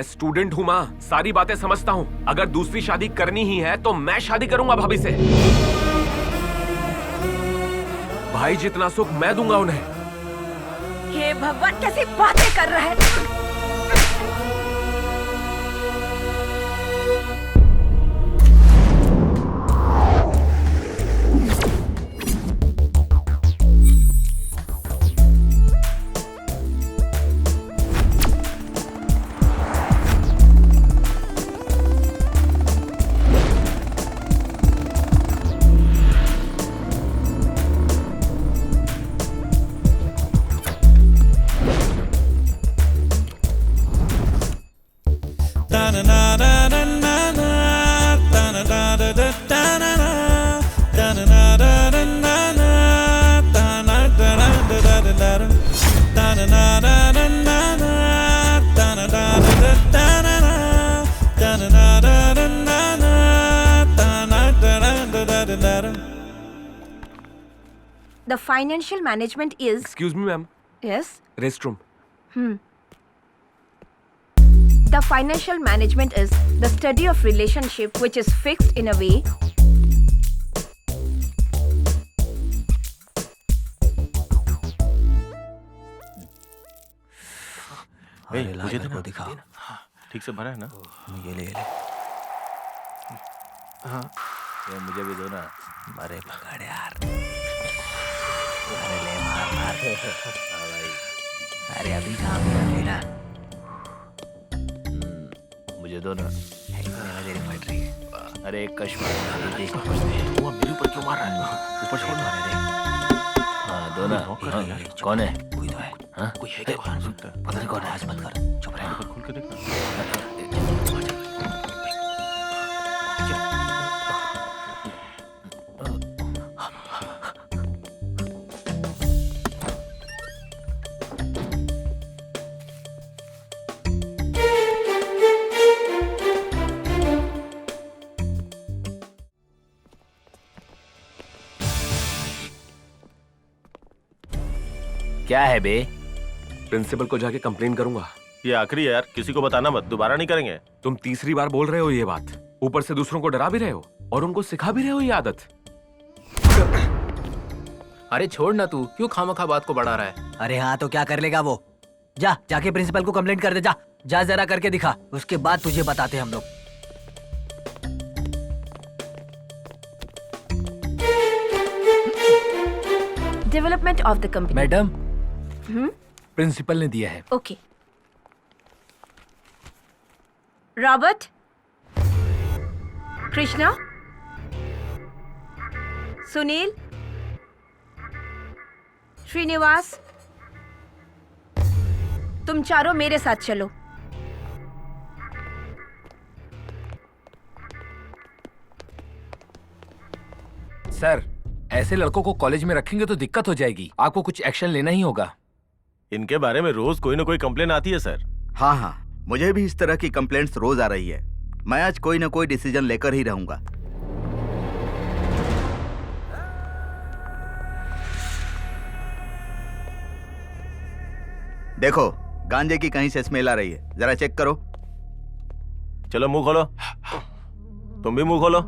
मैं स्टूडेंट हूँ माँ, सारी बातें समझता हूँ। अगर दूसरी शादी करनी ही है तो मैं शादी करूंगा भाभी से। भाई जितना सुख मैं दूंगा उन्हें। हे भगवान, कैसी बातें कर रहा है। The financial management is... Excuse me, ma'am. Yes? Restroom. The financial management is the study of relationship which is fixed in a way मुझे देखो दिखा। ठीक से भरा है ना? ये ले हाँ ये मुझे भी दो ना। अरे पकड़ यार। अरे ले मार मार। हाँ भाई। अरे अभी कहाँ मिला मेरा? मुझे दो ना। मेरा तेरी फट रही है। अरे एक कश मार देख वो मेरे ऊपर क्यों मार रहा है? ऊपर छोड़ मारे दे। हाँ दो ना। कौन है? कोई तो है। हाँ कोई है क्या वहाँ? पता नहीं कौन है। आज मत कर, चुप रह। खोल के देखना। क्या है बे? प्रिंसिपल को जाके कंप्लेन करूंगा। ये आखिरी है यार, किसी को बताना मत, दोबारा नहीं करेंगे। तुम तीसरी बार बोल रहे हो ये बात, ऊपर से दूसरों को डरा भी रहे हो और उनको सिखा भी रहे हो ये आदत। अरे छोड़ ना, तू क्यों खामखा बात को बढ़ा रहा है? अरे हाँ तो क्या कर लेगा वो? जाके प्रिंसिपल को कंप्लेंट कर दे। जा जरा करके दिखा, उसके बाद तुझे बताते हम लोग। Development of the company. Madam, principal ने दिया है। ओके। रॉबर्ट, कृष्णा, सुनील, श्रीनिवास, तुम चारों मेरे साथ चलो। सर, ऐसे लड़कों को कॉलेज में रखेंगे तो दिक्कत हो जाएगी। आपको कुछ एक्शन लेना ही होगा। इनके बारे में रोज कोई ना कोई कंप्लेन आती है सर। हाँ, मुझे भी इस तरह की कंप्लेंट्स रोज आ रही है। मैं आज कोई ना कोई डिसीजन लेकर ही रहूंगा। देखो, गांजे की कहीं से स्मेल आ रही है, जरा चेक करो। चलो मुंह खोलो। तुम भी मुंह खोलो।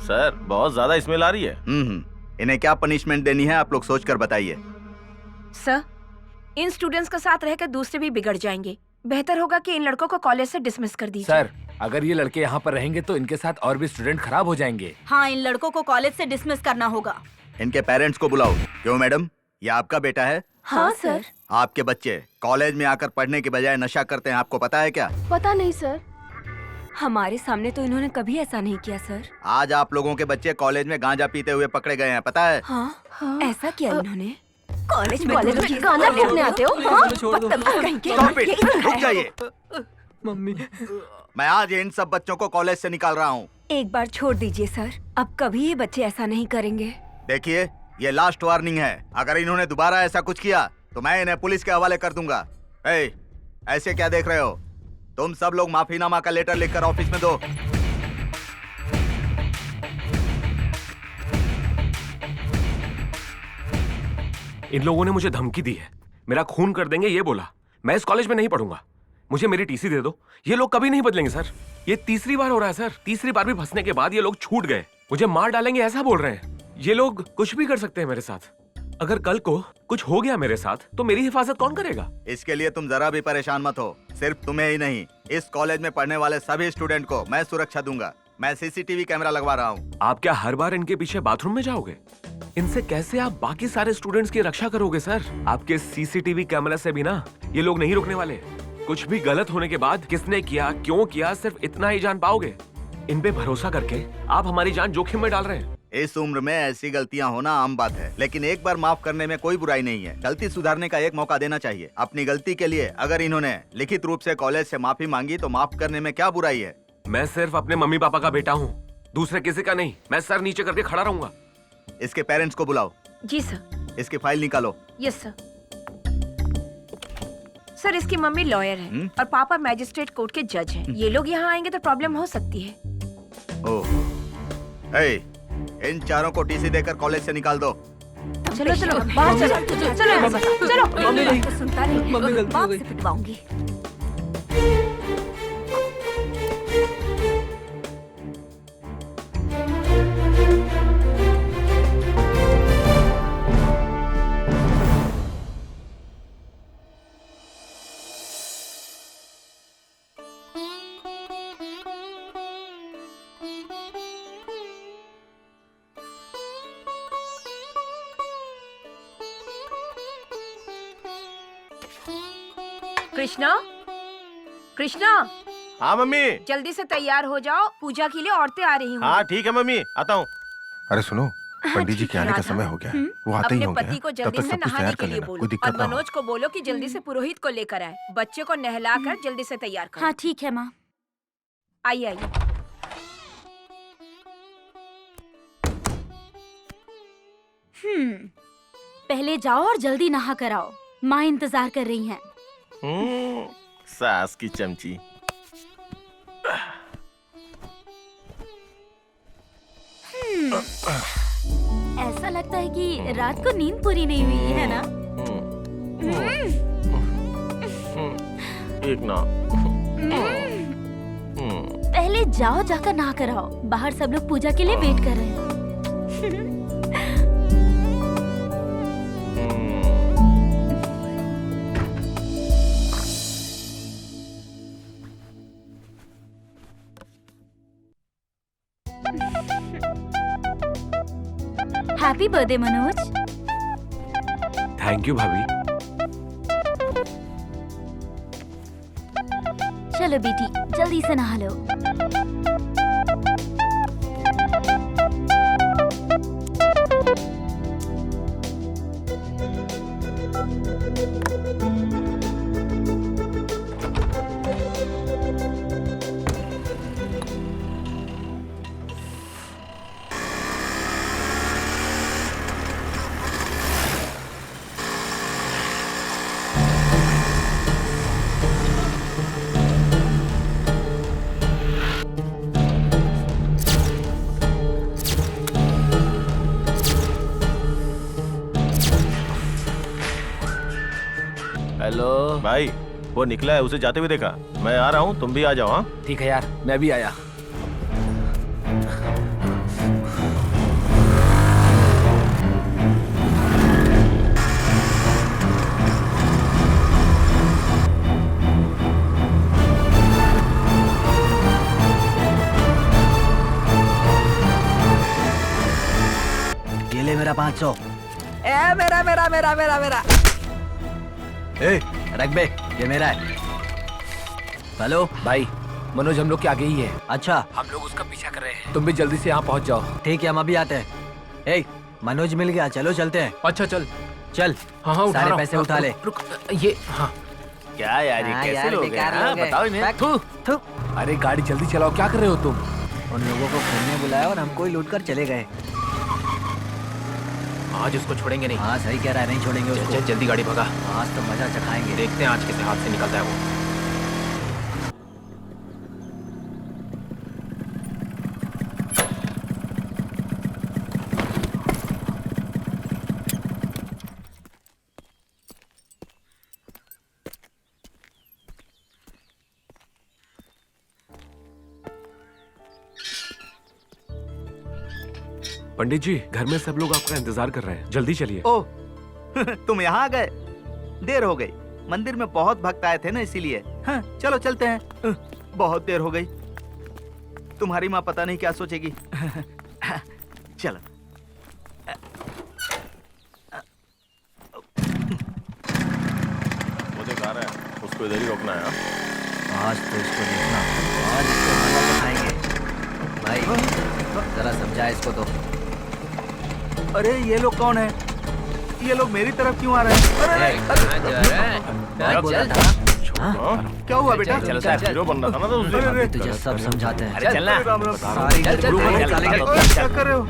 सर, बहुत ज्यादा स्मेल आ रही है। इन्हें क्या पनिशमेंट देनी है आप लोग सोचकर बताइए। सर, इन स्टूडेंट्स के साथ रहकर दूसरे भी बिगड़ जाएंगे। बेहतर होगा कि इन लड़कों को कॉलेज से डिसमिस कर दीजिए। सर, अगर ये लड़के यहाँ पर रहेंगे तो इनके साथ और भी स्टूडेंट खराब हो जाएंगे। हाँ, इन लड़कों को कॉलेज से डिसमिस करना होगा। इनके पेरेंट्स को बुलाओ। क्यों मैडम, ये आपका बेटा है? हाँ सर। आपके बच्चे कॉलेज में आकर पढ़ने के बजाय नशा करते हैं, आपको पता है क्या? पता नहीं सर, हमारे सामने तो इन्होंने कभी ऐसा नहीं किया सर। आज आप लोगों के बच्चे कॉलेज में गांजा पीते हुए पकड़े गए हैं, पता है? हाँ, ऐसा किया इन्होंने? कॉलेज में गांजा पीने आते हो? रुक जाइए। मम्मी, मैं आज इन सब बच्चों को कॉलेज से निकाल रहा हूँ। एक बार छोड़ दीजिए सर, अब कभी ये बच्चे ऐसा नहीं करेंगे। देखिए, ये लास्ट वार्निंग है। अगर इन्होंने दोबारा ऐसा कुछ किया तो मैं इन्हें पुलिस के हवाले कर दूंगा। ऐसे क्या देख रहे हो? तुम सब लोग माफीनामा का लेटर लिखकर ऑफिस में दो। इन लोगों ने मुझे धमकी दी है, मेरा खून कर देंगे ये बोला। मैं इस कॉलेज में नहीं पढ़ूंगा। मुझे मेरी टीसी दे दो। ये लोग कभी नहीं बदलेंगे सर। ये तीसरी बार हो रहा है सर। तीसरी बार भी फंसने के बाद ये लोग छूट गए, मुझे मार डालेंगे ऐसा बोल रहे हैं। ये लोग कुछ भी कर सकते हैं मेरे साथ। अगर कल को कुछ हो गया मेरे साथ तो मेरी हिफाजत कौन करेगा? इसके लिए तुम जरा भी परेशान मत हो। सिर्फ तुम्हें ही नहीं, इस कॉलेज में पढ़ने वाले सभी स्टूडेंट को मैं सुरक्षा दूंगा। मैं सीसीटीवी कैमरा लगवा रहा हूँ। आप क्या हर बार इनके पीछे बाथरूम में जाओगे? इनसे कैसे आप बाकी सारे स्टूडेंट्स की रक्षा करोगे सर? आपके सीसीटीवी कैमरा से भी ना ये लोग नहीं रुकने वाले। कुछ भी गलत होने के बाद किसने किया, क्यों किया, सिर्फ इतना ही जान पाओगे। इन पे भरोसा करके आप हमारी जान जोखिम में डाल रहे हैं। इस उम्र में ऐसी गलतियां होना आम बात है, लेकिन एक बार माफ करने में कोई बुराई नहीं है। गलती सुधारने का एक मौका देना चाहिए। अपनी गलती के लिए अगर इन्होंने लिखित रूप से कॉलेज से माफी मांगी तो माफ करने में क्या बुराई है? मैं सिर्फ अपने मम्मी पापा का बेटा हूँ, दूसरे किसी का नहीं। मैं सर नीचे करके खड़ा रहूंगा। इसके पेरेंट्स को बुलाओ। जी सर। इसकी फाइल निकालो। Yes sir. सर इसकी मम्मी लॉयर है और पापा मैजिस्ट्रेट कोर्ट के जज हैं। ये लोग यहाँ आएंगे तो प्रॉब्लम हो सकती है। ओह, ए, इन चारों को टीसी देकर कॉलेज से निकाल दो। चलो चलो बाहर चलो चलो चलो। मम्मी नहीं, तो सुनता नहीं, मम्मी गलती हो बाप गई। से पिटवाऊंगी। कृष्णा, कृष्णा हाँ मम्मी। जल्दी से तैयार हो जाओ, पूजा के लिए औरतें आ रही हाँ हूँ। ठीक है मम्मी, आता हूँ। अरे सुनो, पंडित जी के आने का समय हो गया है। वो आते ही अपने होंगे। पति को तब जल्दी तक से सब कुछ नहाने तैयार के कर लिए लेना, कोई बोलो दिक्कत और ना हो। मनोज को बोलो कि जल्दी से पुरोहित को लेकर आए। बच्चे को नहलाकर जल्दी से तैयार करो। हाँ ठीक है माँ। आइए आइए। पहले जाओ और जल्दी नहा कर आओ, माँ इंतजार कर रही हैं। सास की चमची। ऐसा लगता है कि रात को नींद पूरी नहीं हुई है ना? एक ना। पहले जाओ, जाकर नहा कर आओ। बाहर सब लोग पूजा के लिए वेट कर रहे हैं। Happy birthday Manoj. Thank you भाभी। चलो बेटी, जल्दी से नहा लो। हेलो भाई, वो निकला है, उसे जाते हुए देखा। मैं आ रहा हूँ, तुम भी आ जाओ। हाँ ठीक है यार, मैं भी आया। ये ले मेरा 500। ए मेरा मेरा मेरा मेरा मेरा। ए रख बे, ये मेरा है। हेलो भाई, मनोज हम लोग के आगे ही है। अच्छा हम लोग उसका पीछा कर रहे हैं। तुम भी जल्दी से यहाँ पहुँच जाओ। ठीक है, हम अभी आते हैं। ए मनोज मिल गया, चलो चलते हैं। अच्छा चल। चल हाँ हाँ, उठा सारे रहा हूँ। पैसे उठा ले। रुक, ये हाँ। क्या यार, ये हाँ कैसे यार, लोग हैं? बेकार हाँ, लोग हैं। बताओ इन्हें। थू, थू। अरे गाड़ी जल्दी चलाओ, क्या कर रहे हो तुम? उन लोगों को घूमने बुलाया और हमको ही लूट कर चले गए। आज उसको छोड़ेंगे नहीं। हाँ सही कह रहा है, नहीं छोड़ेंगे उसको। चल जल्दी गाड़ी भगा। आज तो मजा चखाएंगे। देखते हैं आज किस हाथ से निकलता है वो। पंडित जी, घर में सब लोग आपका इंतजार कर रहे हैं, जल्दी चलिए। ओह तुम यहाँ आ गए, देर हो गई। मंदिर में बहुत भक्त आए थे ना, इसीलिए। हाँ, चलो चलते हैं। बहुत देर हो गई। तुम्हारी माँ पता नहीं क्या सोचेगी। चलो। मुझे कहा रहा है उसको इधर ही रोकना है। हाँ? आज तो इसको देखना, आज इसको मजा दिखाएंगे। भाई जरा समझा इसको तो। अरे ये लोग कौन है? ये लोग मेरी तरफ क्यों आ रहे हैं? मैं बोला था ना, हाँ? क्या हुआ बेटा? चलो सर, हीरो बन रहा था ना तो उस दिन। अभी तुझे सब समझाते हैं। अरे चलना। राम राम। सारी गुरु को निकालेंगे। ओए, क्या कर रहे हो?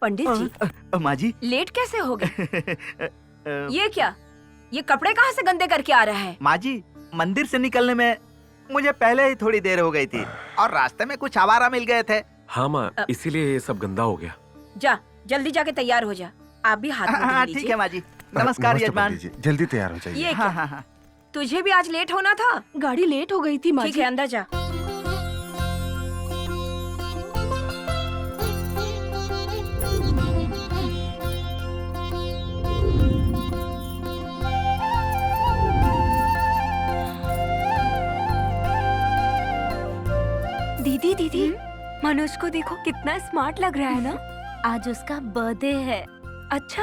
पंडित जी, माँ जी। लेट कैसे हो गए? ये क्या? ये कपड़े कहाँ से गंदे करके आ रहा है? माँ जी, मंदिर से निकलने में मुझे पहले ही थोड़ी देर हो गई थी और रास्ते में कुछ आवारा मिल गए थे। हाँ माँ, इसीलिए ये सब गंदा हो गया। जा, जल्दी जाके तैयार हो जा। आप भी हाथ में हाँ धो ठीक लीजिए। है माँ जी। नमस्कार नमस्ते यजमान। पंडित जी, जल्दी तैयार हो जाइए। ये हाँ क्या? हाँ हाँ। तुझे भी आज लेट होना था? गाड़ी लेट हो गई थी माँ ठीक जी। है, अंदर जा। दीदी दीदी, मनोज को देखो कितना स्मार्ट लग रहा है ना। आज उसका बर्थडे है। अच्छा।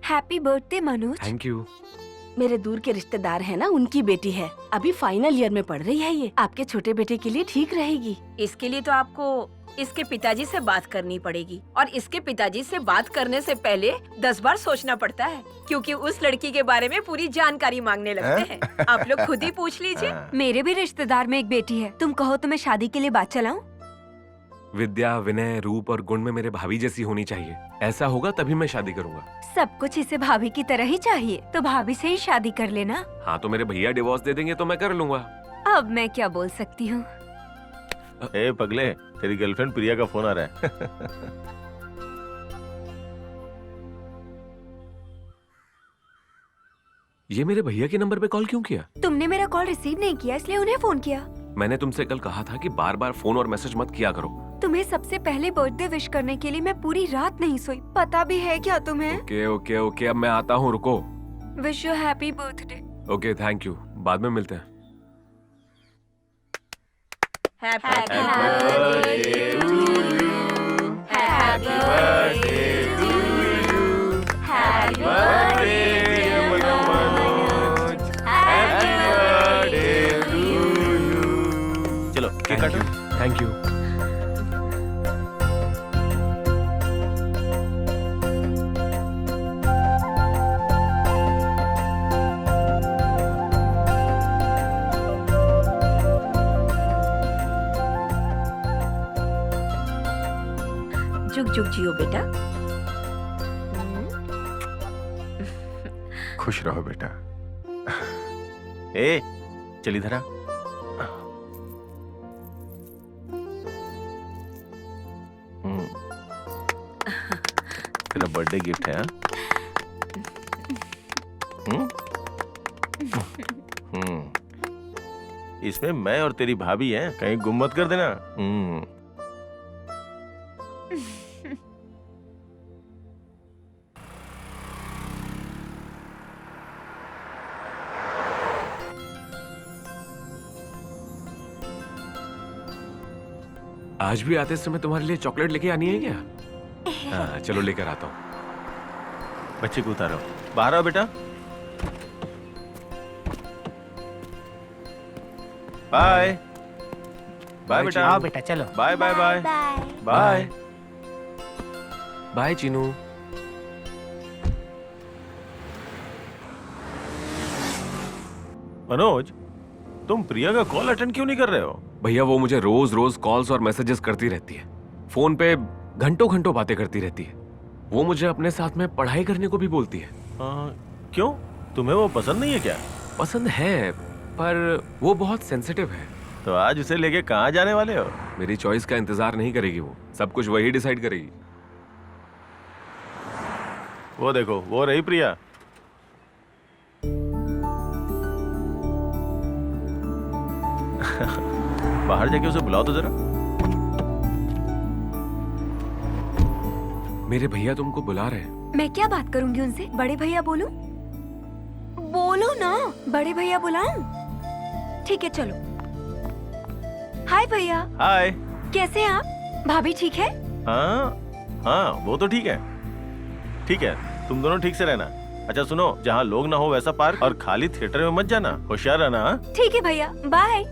Happy birthday Manoj. Thank you. मेरे दूर के रिश्तेदार है ना, उनकी बेटी है, अभी फाइनल ईयर में पढ़ रही है। ये आपके छोटे बेटे के लिए ठीक रहेगी। इसके लिए तो आपको इसके पिताजी से बात करनी पड़ेगी, और इसके पिताजी से बात करने से पहले 10 बार सोचना पड़ता है, क्योंकि उस लड़की के बारे में पूरी जानकारी मांगने लगते हैं। आप लोग खुद ही पूछ लीजिए। मेरे भी रिश्तेदार में एक बेटी है, तुम कहो तो मैं शादी के लिए बात चलाऊं? विद्या, विनय, रूप और गुण में मेरे भाभी जैसी होनी चाहिए। ऐसा होगा तभी मैं शादी करूंगा। सब कुछ इसे भाभी की तरह ही चाहिए, तो भाभी से ही शादी कर लेना। हाँ तो मेरे भैया डिवोर्स दे देंगे तो मैं कर लूंगा। अब मैं क्या बोल सकती हूँ। ए पगले, तेरी गर्लफ्रेंड प्रिया का फोन आ रहा है। ये मेरे भैया के नंबर पे कॉल क्यों किया? तुमने मेरा कॉल रिसीव नहीं किया, इसलिए उन्हें फोन किया। मैंने तुमसे कल कहा था कि बार बार फोन और मैसेज मत किया करो। तुम्हें सबसे पहले बर्थडे विश करने के लिए मैं पूरी रात नहीं सोई, पता भी है क्या तुम्हें? ओके ओके ओके, अब मैं आता हूँ, रुको। Wish you happy birthday. Okay thank you, बाद में मिलते हैं। Happy birthday to you. Happy birthday to you. Happy birthday dear Manoj. Happy birthday to you. चलो केक काटो। Thank you. जुग जुग जियो बेटा। खुश रहो बेटा। ए चल इधर आ। तेरा बर्थडे गिफ्ट है। इसमें मैं और तेरी भाभी हैं, कहीं गुम मत कर देना। आज भी आते समय तुम्हारे लिए चॉकलेट लेके आनी है क्या? हाँ चलो लेकर आता हूँ। बच्चे को उतारो, बाहर आओ बेटा। बाय बाय बेटा। आओ बेटा चलो। Bye bye bye bye. Bye Chinu. Manoj, तुम प्रिया का कॉल अटेंड क्यों नहीं कर रहे हो? भैया वो मुझे रोज रोज कॉल्स और मैसेजेस करती रहती है, फोन पे घंटों घंटों बातें करती रहती है। वो मुझे अपने साथ में पढ़ाई करने को भी बोलती है। क्यों, तुम्हें वो पसंद नहीं है क्या? पसंद है पर वो बहुत सेंसिटिव है। तो आज उसे लेके कहाँ जाने वाले हो? मेरी चॉइस का इंतजार नहीं करेगी, वो सब कुछ वही डिसाइड करेगी। वो देखो, वो रही प्रिया। बाहर जाके उसे बुलाओ तो जरा। मेरे भैया तुमको बुला रहे हैं। मैं क्या बात करूंगी उनसे? बड़े भैया बोलूं? बोलो ना, बड़े भैया बुलाऊं? ठीक है चलो। हाय भैया। हाय। कैसे हैं आप? भाभी ठीक है? हाँ वो तो ठीक है। ठीक है, तुम दोनों ठीक से रहना। अच्छा सुनो, जहाँ लोग ना हो वैसा पार्क, और खाली थिएटर में मत जाना, होशियार रहना। हाँ? ठीक है भैया, बाय।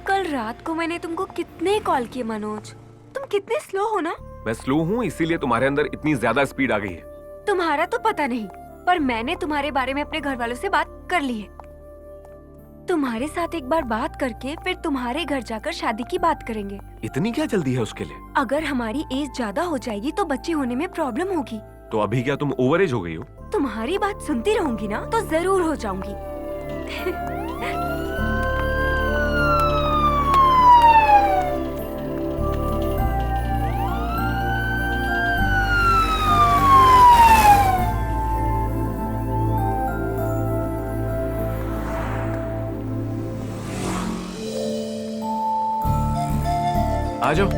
कल रात को मैंने तुमको कितने कॉल किए मनोज, तुम कितने स्लो हो ना। मैं स्लो हूँ इसीलिए तुम्हारे अंदर इतनी ज्यादा स्पीड आ गई है। तुम्हारा तो पता नहीं, पर मैंने तुम्हारे बारे में अपने घर वालों से बात कर ली है। तुम्हारे साथ एक बार बात करके फिर तुम्हारे घर जाकर शादी की बात करेंगे। इतनी क्या जल्दी है उसके लिए? अगर हमारी एज ज्यादा हो जाएगी तो बच्चे होने में प्रॉब्लम होगी। तो अभी क्या तुम ओवर एज हो गई हो? तुम्हारी बात सुनती रहूंगी ना तो जरूर हो जाऊंगी। आ जाओ।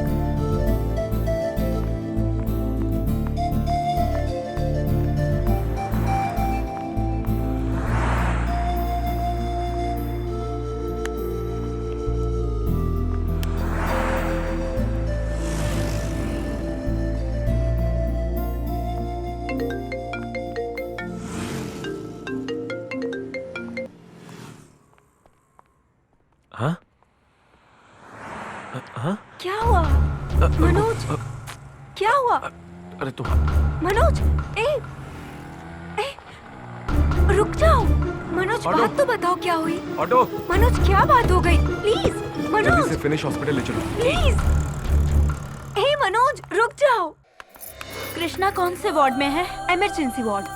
हाँ हाँ क्या हुआ मनोज? क्या हुआ अरे तुम मनोज? ए, रुक जाओ मनोज, ऑटो। बात तो बताओ क्या हुई? ऑटो मनोज क्या बात हो गई? प्लीज जल्दी मनोज, से फिनिश हॉस्पिटल ले चलो। प्लीज। हे मनोज रुक जाओ। कृष्णा कौन से वार्ड में है? Emergency ward.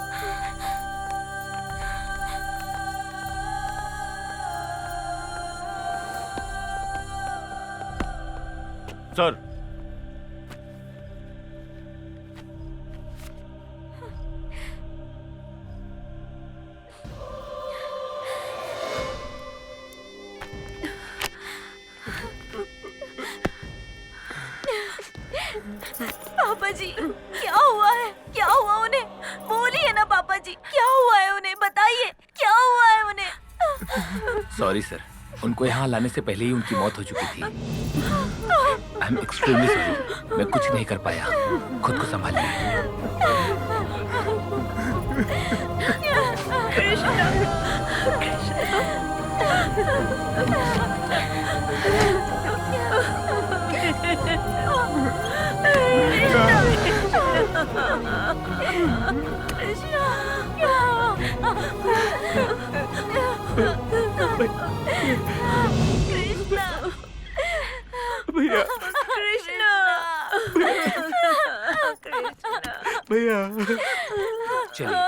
सर पापा जी क्या हुआ है? क्या हुआ उन्हें? बोलिए ना पापा जी, क्या हुआ है उन्हें? बताइए क्या हुआ है उन्हें? सॉरी सर, उनको यहाँ लाने से पहले ही उनकी मौत हो चुकी थी। आई एम एक्सट्रीमली सॉरी, मैं कुछ नहीं कर पाया। खुद को संभालिए। भैया भैया चलिए।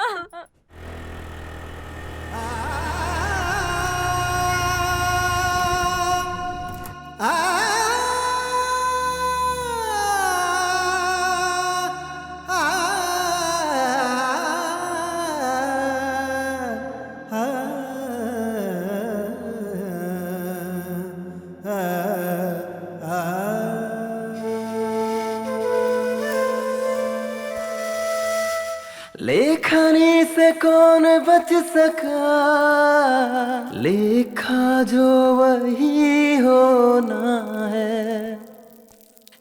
लेखनी से कौन बच सका, लेखा जो वही होना है।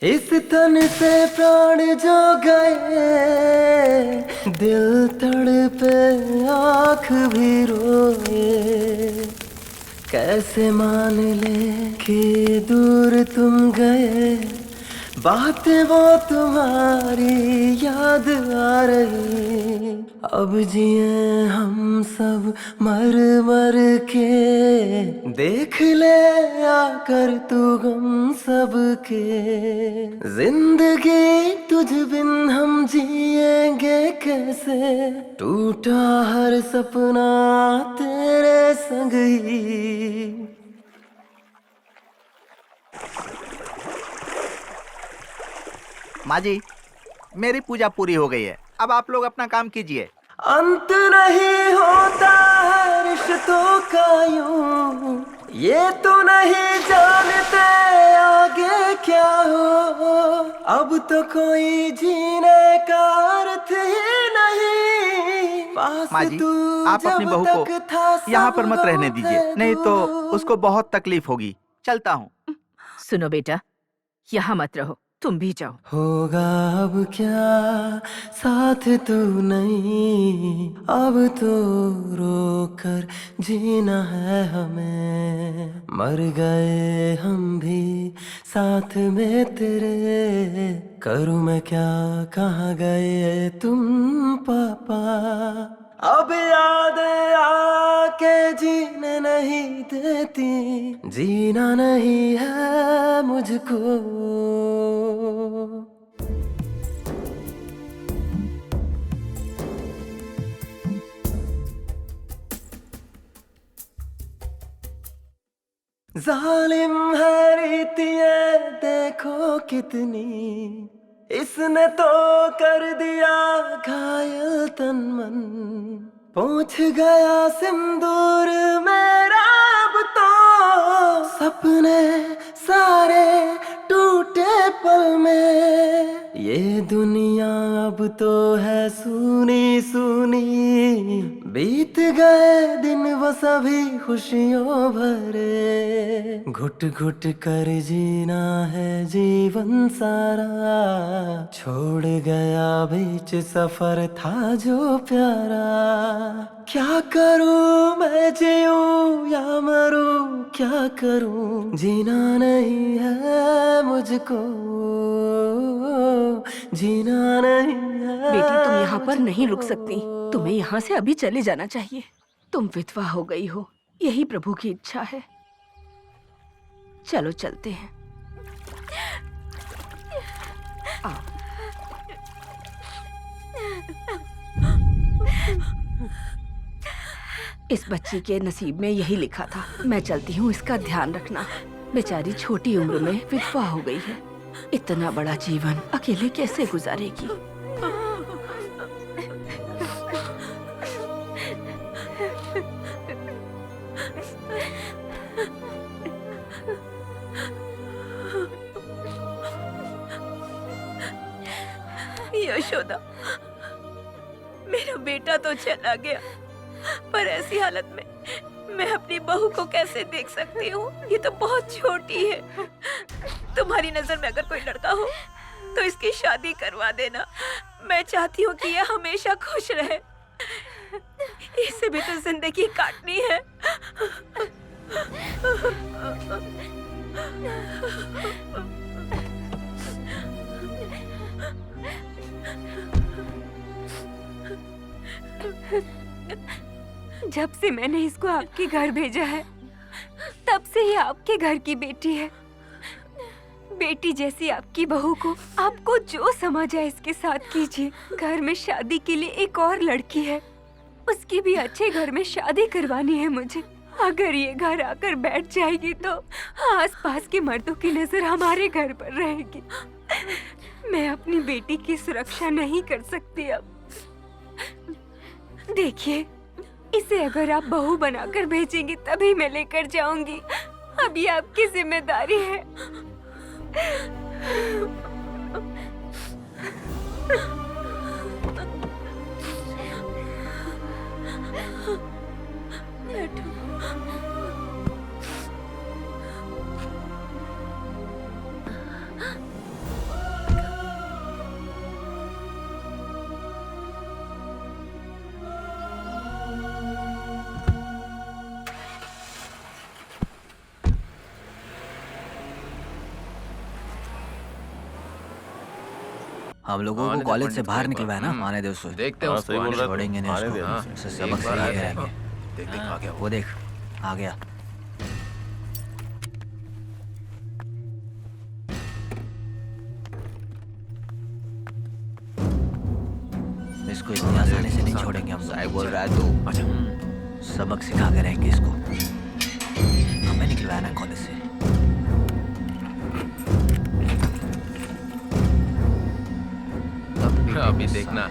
इस तन से प्राण जो गए, दिल तड़पे आँख भी रोए। कैसे मान ले कि दूर तुम गए, बातें वो तुम्हारी याद आ रही। अब जिए हम सब मर मर के, देख ले आकर तू गम सबके। जिंदगी तुझ बिन हम जिएंगे कैसे, टूटा हर सपना तेरे संग ही। माँ जी, मेरी पूजा पूरी हो गई है, अब आप लोग अपना काम कीजिए। अंत नहीं होता है रिश्तों का यूं, ये तो नहीं जानते आगे क्या हो। अब तो कोई जीने का अर्थ ही नहीं। माँ जी, आप अपनी बहू को यहाँ पर मत रहने दीजिए, नहीं तो उसको बहुत तकलीफ होगी। चलता हूँ। सुनो बेटा, यहाँ मत रहो, तुम भी जाओ। होगा अब क्या साथ तू नहीं, अब तो रोकर जीना है हमें। मर गए हम भी साथ में तेरे, करूँ मैं क्या, कहाँ गए तुम पापा। अब याद आके जीने नहीं देती, जीना नहीं है मुझको। जालिम है रीतियां देखो कितनी, इसने तो कर दिया घायल तन मन। पहुंच गया सिंदूर मेरा, अब तो सपने सारे टूटे पल में। ये दुनिया अब तो है सुनी सुनी, बीत गए दिन वो सभी खुशियों भरे, घुट घुट कर जीना है जीवन सारा, छोड़ गया बीच सफर था जो प्यारा। क्या करूं मैं, जीऊं या मरूं, क्या करूं, जीना नहीं है मुझको, जीना नहीं है। बेटी तुम यहाँ पर नहीं रुक सकती, तुम्हें यहाँ से अभी चले जाना चाहिए। तुम विधवा हो गई हो, यही प्रभु की इच्छा है। चलो चलते हैं। आओ। इस बच्ची के नसीब में यही लिखा था। मैं चलती हूँ, इसका ध्यान रखना। बेचारी छोटी उम्र में विधवा हो गई है। इतना बड़ा जीवन अकेले कैसे गुजारेगी? यशोदा, मेरा बेटा तो चला गया, पर ऐसी हालत में मैं अपनी बहू को कैसे देख सकती हूँ? ये तो बहुत छोटी है। तुम्हारी नजर में अगर कोई लड़का हो तो इसकी शादी करवा देना। मैं चाहती हूँ कि ये हमेशा खुश रहे। इसे भी तो जिंदगी काटनी है। जब से मैंने इसको आपके घर भेजा है, तब से ये आपके घर की बेटी है। बेटी जैसी आपकी बहू को आपको जो समझ आए इसके साथ कीजिए। घर में शादी के लिए एक और लड़की है, उसकी भी अच्छे घर में शादी करवानी है मुझे। अगर ये घर आकर बैठ जाएगी तो आसपास के मर्दों की नजर हमारे घर पर रहेगी। मैं अपनी बेटी की सुरक्षा नहीं कर सकती अब। देखिए, इसे अगर आप बहू बनाकर भेजेंगी तभी मैं लेकर जाऊंगी। अब ये आपकी जिम्मेदारी है। हम लोगों को कॉलेज से बाहर निकलवाया ना, आने दे उसको। देखते हैं उसको, आने दे। छोड़ेंगे नहीं आने उसको। दे हाँ, उसे। उससे सबक सीख के रहेंगे। देख देख आ गया वो देख, आ गया। इसको इतनी आसानी से नहीं छोड़ेंगे हम। साहब बोल रहा है तू। अच्छा, सबक सिखा के रहेंगे इसको। हमें निकलवाया ना कॉलेज से। अभी देखना।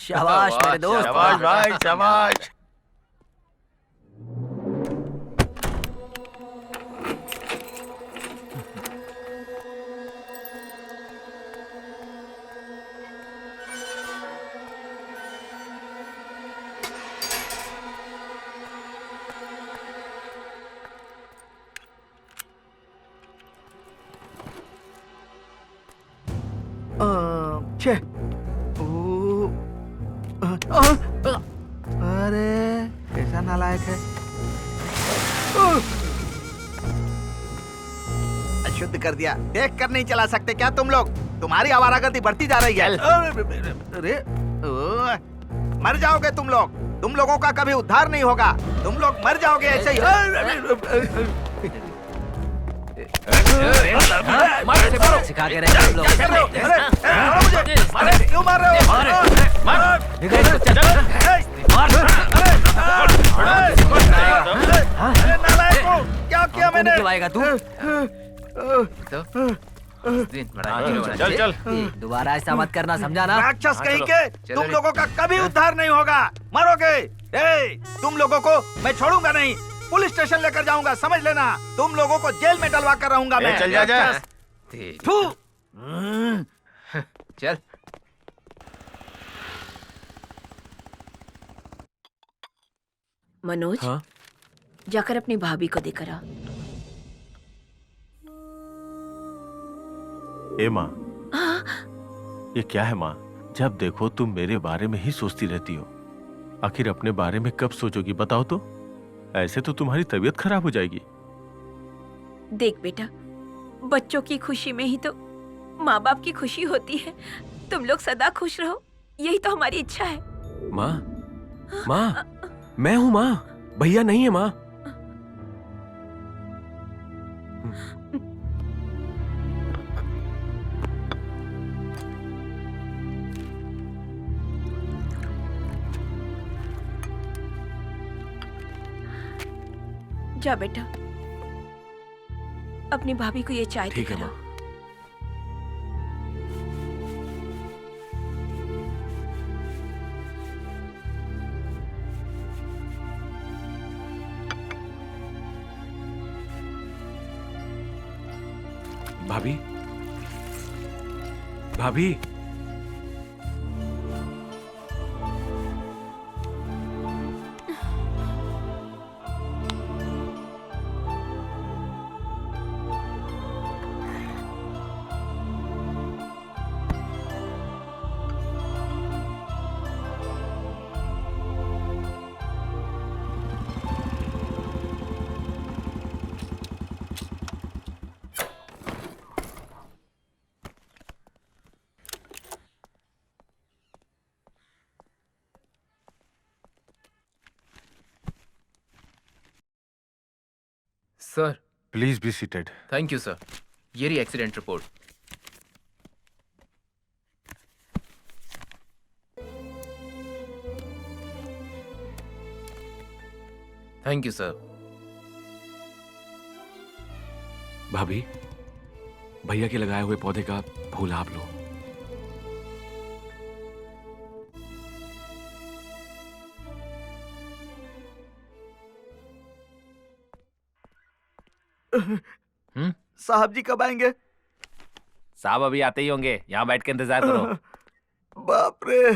शाबाश मेरे दोस्त। शाबाश भाई, शाबाश। छे। अरे कैसा नालायक है। अशुद्ध कर दिया। देख कर नहीं चला सकते क्या तुम लोग? तुम्हारी आवारागर्दी बढ़ती जा रही है। अरे मर जाओगे तुम लोग। तुम लोगों का कभी उद्धार नहीं होगा। तुम लोग मर जाओगे ऐसे ही। सिखा के रहे हम लोग। क्यों मार रहे हो? निकल इसको, चल। क्या किया मैंने? क्यों आएगा तू? चल चल। दोबारा ऐसा मत करना, समझा ना? राक्षस कहीं के, तुम लोगों का कभी उद्धार नहीं होगा, मरोगे। तुम लोगों को मैं छोड़ूंगा नहीं, पुलिस स्टेशन लेकर जाऊंगा, समझ लेना। तुम लोगों को जेल में डलवा कर रहूंगा मैं। चल जा। थू। चल। मनोज, हाँ? जाकर अपनी भाभी को देकर आ। ए माँ, ये क्या है माँ? जब देखो तुम मेरे बारे में ही सोचती रहती हो। आखिर अपने बारे में कब सोचोगी बताओ तो? ऐसे तो तुम्हारी तबीयत खराब हो जाएगी। देख बेटा, बच्चों की खुशी में ही तो माँ बाप की खुशी होती है। तुम लोग सदा खुश रहो, यही तो हमारी इच्छा है। माँ, माँ, मैं हूँ माँ, भैया नहीं है माँ। जा बेटा, अपनी भाभी को ये चाय ठीक है देकर माँ। आओ। भाभी, भाभी, sir, please be seated. Thank you sir. ये रही accident report. Thank you sir. भाभी, भैया के लगाए हुए पौधे का फूल आप लो। साहब जी कब आएंगे? साहब अभी आते ही होंगे, यहाँ बैठ के इंतजार करो। बाप रे।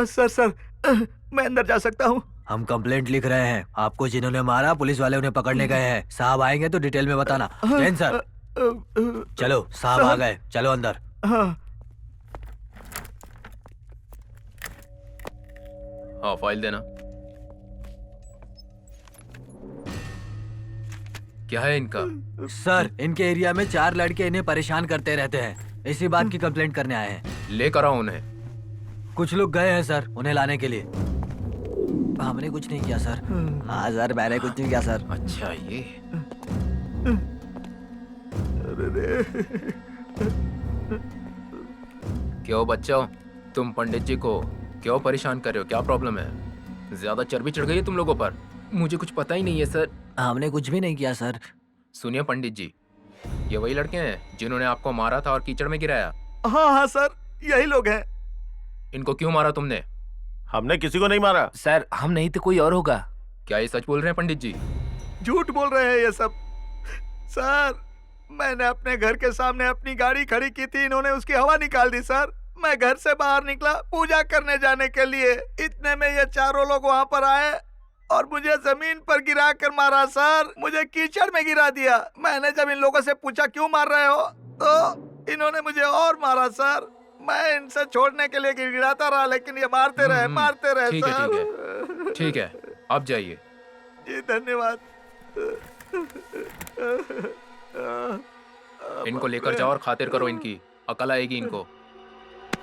सर, मैं अंदर जा सकता हूँ? हम कंप्लेंट लिख रहे हैं। आपको जिन्होंने मारा पुलिस वाले उन्हें पकड़ने गए हैं। साहब आएंगे तो डिटेल में बताना। जैन सर, चलो साहब आ गए, चलो अंदर। हाँ, फाइल देना। क्या है इनका? सर, इनके एरिया में 4 लड़के इन्हें परेशान करते रहते हैं। इसी बात की कंप्लेंट करने आए हैं। लेकर आओ उन्हें। कुछ लोग गए हैं सर उन्हें लाने के लिए। हमने कुछ नहीं किया सर। हाँ सर, मैंने कुछ नहीं किया सर। अच्छा, ये क्यों बच्चों, तुम पंडित जी को क्यों परेशान कर रहे हो? क्या प्रॉब्लम है? ज्यादा चर्बी चढ़ गई है तुम लोगों पर? मुझे कुछ पता ही नहीं है सर। हमने कुछ भी नहीं किया सर। सुनिए पंडित जी, ये वही लड़के हैं जिन्होंने आपको मारा था और कीचड़ में गिराया? हाँ सर, यही लोग हैं। इनको क्यों मारा तुमने? हमने किसी को नहीं मारा सर। हम नहीं तो कोई और होगा। क्या ये सच बोल रहे हैं पंडित जी? झूठ बोल रहे हैं ये सब। सर, मैंने अपने घर के सामने अपनी गाड़ी खड़ी की थी, इन्होंने उसकी हवा निकाल दी सर। मैं घर से बाहर निकला पूजा करने जाने के लिए, इतने में ये चारों लोग वहाँ पर आए और मुझे जमीन पर गिरा कर मारा सर। मुझे कीचड़ में गिरा दिया। मैंने जब इन लोगों से पूछा क्यों मार रहे हो, तो इन्होंने मुझे और मारा सर। मैं इनसे छोड़ने के लिए गिराता रहा, लेकिन ये मारते रहे ठीक है, सर। ठीक है, ठीक है, आप जाइए। जी धन्यवाद। इनको लेकर जाओ और खातिर करो इनकी, अकल आएगी इनको।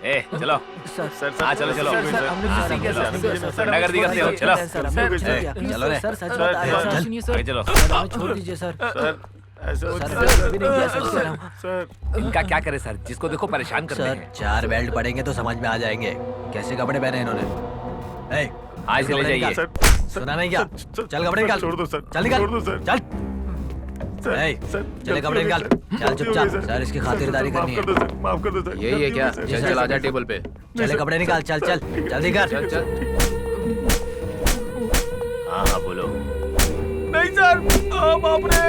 ए चलो सर हाँ चलो चलो हमने कुछ नहीं किया सर गुंडागर्दी करते हो चलो चलो रे सर चल आगे चलो हमें छोड़ दीजिए सर सर भी नहीं किया सर इनका क्या करे सर, जिसको देखो परेशान करते सर हैं। 4 बेल्ट पड़ेंगे तो समझ में आ जाएंगे कैसे कपड़े पहने इन्होंने। ए, हाँ इसे ले कपड़े जाइए। निकाल। सुना नहीं क्या? चल कपड़े निकाल। छोड़ दो सर, चल निकाल। छोड़ दो सर। चल सर, ए, सर, चले गलती कपड़े हो गई निकाल। सर, चल गलती हो चुपचाप। गई सर इसकी खातिरदारी माफ करनी कर है। दो सर, माफ कर दो सर। यही है क्या? गलती हो गई चल सर। चल आजा टेबल पे। चले कपड़े निकाल। चल चल जल्दी कर। चल चल। हाँ हाँ बोलो। नहीं सर, बाप रे,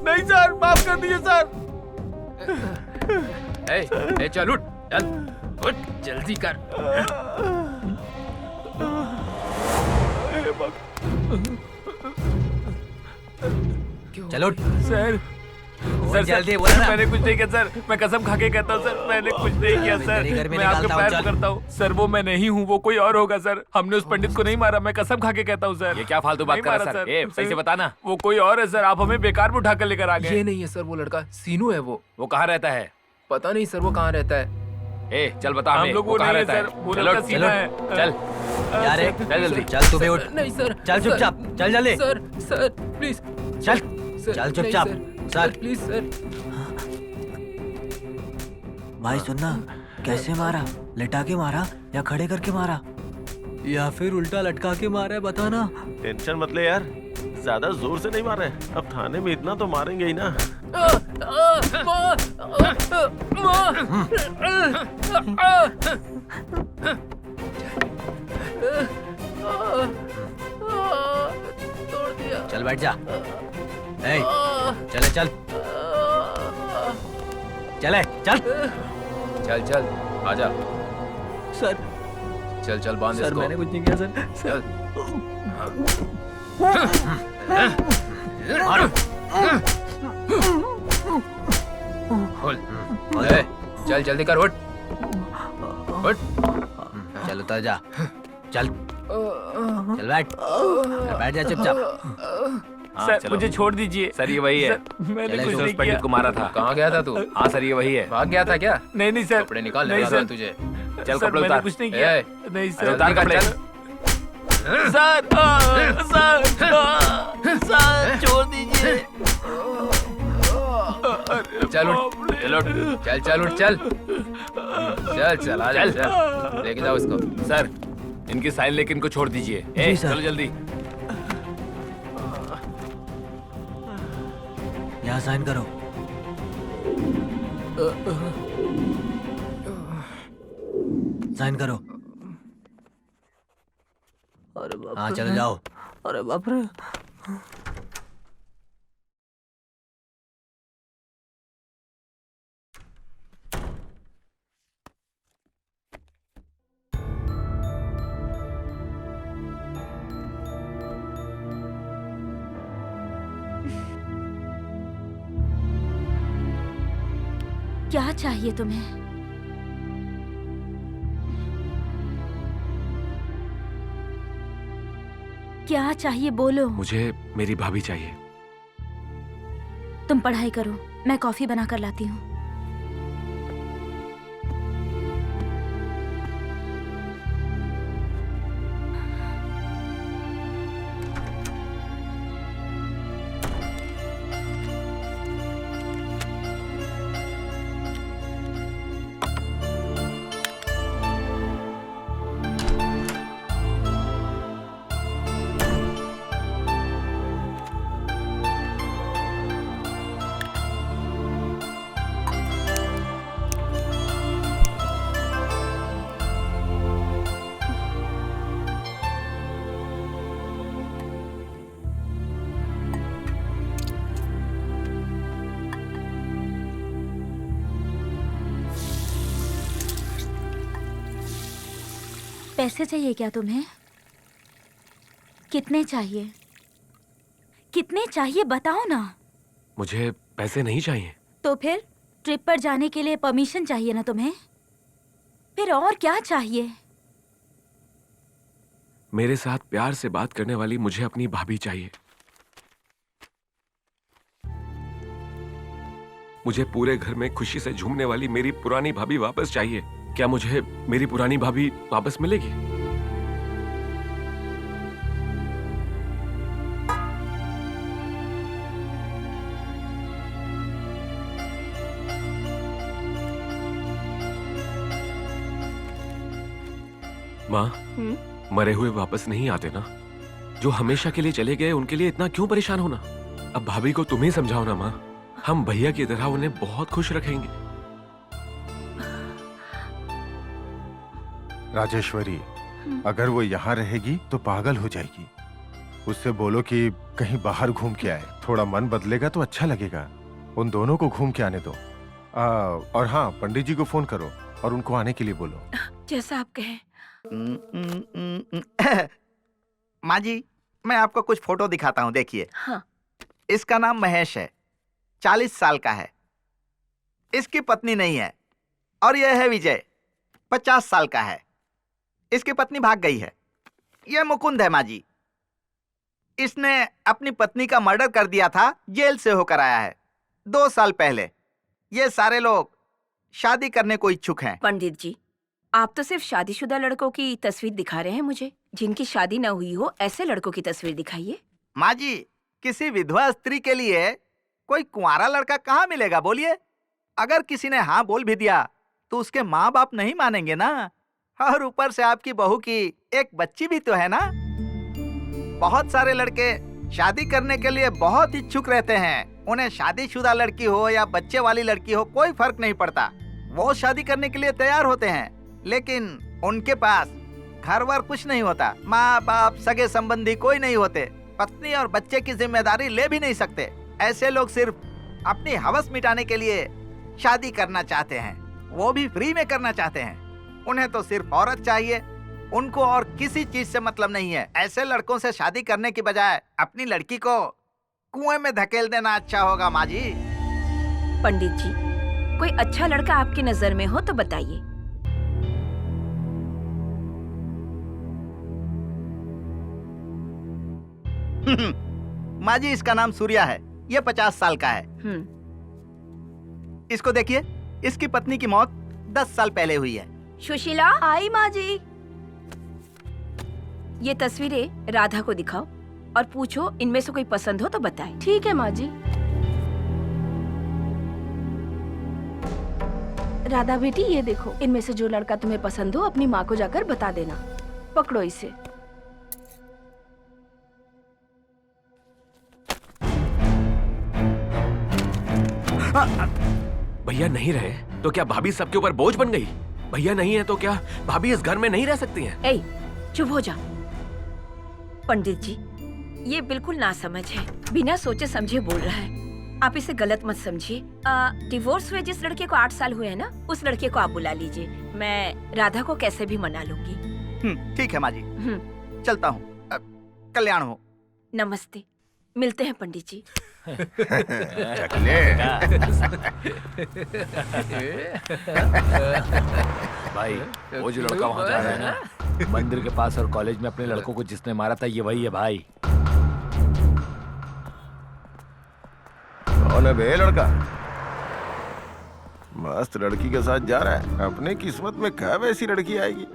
नहीं सर, माफ कर दीजिए सर। ए चल उठ, चल उठ जल्दी कर। चलो उठ। सर और जल्दी बोला ना। मैंने कुछ नहीं किया सर, मैं कसम खा के कहता हूँ सर, मैंने कुछ नहीं किया सर, तेरे घर में मैं आपके निकालता हूँ, पैर चल। पकड़ता हूँ सर, वो मैं नहीं हूँ, वो कोई और होगा सर, हमने उस पंडित को नहीं मारा, मैं कसम खा के कहता हूँ सर। ये क्या फालतू बात नहीं कर रहा मारा सर? ए सही से बता ना। वो कोई और है सर, आप हमें बेकार में उठा कर लेकर आ गए। ये नहीं है सर, वो लड़का सीनू है। वो कहाँ रहता है? पता नहीं सर, वो कहाँ रहता है। ए चल बता हम हमें, लोग वो वो कहाँ नहीं है रहता है? सर, वो चलो, लड़का सीना चलो, है। चल यार ए, चल जल्दी। चल तू भी उठ। नहीं सर, चल चुपचाप। चल जल्दी। सर प्लीज चल चल चुपचाप। Sir please sir. भाई सुनना, कैसे मारा? लिटा के मारा या खड़े करके मारा या फिर उल्टा लटका के मारा है, बताना। टेंशन मत ले यार, ज्यादा जोर से नहीं मार रहे, अब थाने में इतना तो मारेंगे ही ना। चल बैठ जा। ए, चले चल चले चल। चल चल आजा। सर चल चल बांध सर इसको। मैंने कुछ नहीं किया सर। चल मारो। खोल। ए, चल जल्दी कर, उठ उठ। चल उतर जा। चल चल बैठ। बैठ जा चुपचाप। हाँ, सर चलो। मुझे छोड़ दीजिए सर ये वही है, मैंने चले कुछ जो नहीं उस पंडित किया। को मारा था। कहाँ गया था तू? हाँ सर ये वही है। भाग गया था क्या? नहीं नहीं सर, कपड़े निकाल, नहीं लगा सर, तुझे। चल सर, कपड़े मैंने उतार। कुछ नहीं किया। ए, नहीं अरे सर, उतार कपड़े। सर सर छोड़ दीजिए। चल उठ, चल उठ, चल चल उठ, चल चल चल आ चल लेके जाओ इसको। सर इनकी साइन लेके इनको छोड़ दीजिए। ए जी, सर। चलो जल्दी। यहाँ साइन करो। साइन करो। अरे बाप हाँ रे। चलो जाओ। अरे बाप रे। क्या चाहिए तुम्हें? क्या चाहिए बोलो। मुझे मेरी भाभी चाहिए। तुम पढ़ाई करो, मैं कॉफी बना कर लाती हूँ। पैसे चाहिए क्या तुम्हें? कितने चाहिए? कितने चाहिए बताओ ना। मुझे पैसे नहीं चाहिए। तो फिर ट्रिप पर जाने के लिए परमिशन चाहिए ना तुम्हें? फिर और क्या चाहिए? मेरे साथ प्यार से बात करने वाली मुझे अपनी भाभी चाहिए। मुझे पूरे घर में खुशी से झूमने वाली मेरी पुरानी भाभी वापस चाहिए। क्या मुझे मेरी पुरानी भाभी वापस मिलेगी? माँ, मरे हुए वापस नहीं आते ना। जो हमेशा के लिए चले गए उनके लिए इतना क्यों परेशान होना? अब भाभी को तुम ही समझाओ ना माँ। हम भैया की तरह उन्हें बहुत खुश रखेंगे। राजेश्वरी, अगर वो यहाँ रहेगी तो पागल हो जाएगी। उससे बोलो कि कहीं बाहर घूम के आए, थोड़ा मन बदलेगा तो अच्छा लगेगा। उन दोनों को घूम के आने दो। और हाँ, पंडित जी को फोन करो और उनको आने के लिए बोलो। जैसा आप कहें। माँ जी, मैं आपको कुछ फोटो दिखाता हूँ, देखिए। हाँ। इसका नाम महेश है, 40 साल का है। इसकी पत्नी नहीं है। और यह है विजय, 50 साल का है। इसकी पत्नी भाग गई है। यह मुकुंद है माँ जी। इसने अपनी पत्नी का मर्डर कर दिया था, जेल से होकर आया है 2 साल पहले। ये सारे लोग शादी करने को इच्छुक हैं। पंडित जी, आप तो सिर्फ शादीशुदा लड़कों की तस्वीर दिखा रहे हैं मुझे। जिनकी शादी न हुई हो ऐसे लड़कों की तस्वीर दिखाइए। माँ जी, किसी विधवा स्त्री के लिए कोई कुंवारा लड़का कहाँ मिलेगा बोलिए? अगर किसी ने हाँ बोल भी दिया तो उसके माँ बाप नहीं मानेंगे ना। और ऊपर से आपकी बहू की एक बच्ची भी तो है ना। बहुत सारे लड़के शादी करने के लिए बहुत इच्छुक रहते हैं। उन्हें शादीशुदा लड़की हो या बच्चे वाली लड़की हो, कोई फर्क नहीं पड़ता। वो शादी करने के लिए तैयार होते हैं, लेकिन उनके पास घर वर कुछ नहीं होता। माँ बाप, सगे संबंधी कोई नहीं होते। पत्नी और बच्चे की जिम्मेदारी ले भी नहीं सकते। ऐसे लोग सिर्फ अपनी हवस मिटाने के लिए शादी करना चाहते हैं, वो भी फ्री में करना चाहते हैं। उन्हें तो सिर्फ औरत चाहिए, उनको और किसी चीज से मतलब नहीं है। ऐसे लड़कों से शादी करने की बजाय अपनी लड़की को कुएं में धकेल देना अच्छा होगा माँ जी। पंडित जी, कोई अच्छा लड़का आपकी नजर में हो तो बताइए। माँ जी, इसका नाम सूर्या है। ये 50 साल का है। इसको देखिए, इसकी पत्नी की मौत 10 साल पहले हुई है। सुशीला, आई माँ जी। ये तस्वीरें राधा को दिखाओ और पूछो इनमें से कोई पसंद हो तो बताए। ठीक है माँ जी। राधा बेटी, ये देखो, इनमें से जो लड़का तुम्हें पसंद हो अपनी माँ को जाकर बता देना। पकड़ो इसे। भैया नहीं रहे तो क्या भाभी सबके ऊपर बोझ बन गई? भैया नहीं है तो क्या भाभी इस घर में नहीं रह सकती हैं? ए, चुप हो जा। पंडित जी, ये बिल्कुल नासमझ है, बिना सोचे समझे बोल रहा है। आप इसे गलत मत समझिए। डिवोर्स हुए जिस लड़के को 8 साल हुए हैं ना, उस लड़के को आप बुला लीजिए। मैं राधा को कैसे भी मना लूंगी। ठीक है माँ जी, चलता हूँ। कल्याण हो। नमस्ते, मिलते हैं पंडित जी। भाई, वो जो लड़का वहाँ जा रहा है ना, मंदिर के पास और कॉलेज में अपने लड़कों को जिसने मारा था, ये वही है भाई। कौन है बे लड़का? मस्त लड़की के साथ जा रहा है। अपने किस्मत में कब ऐसी लड़की आएगी?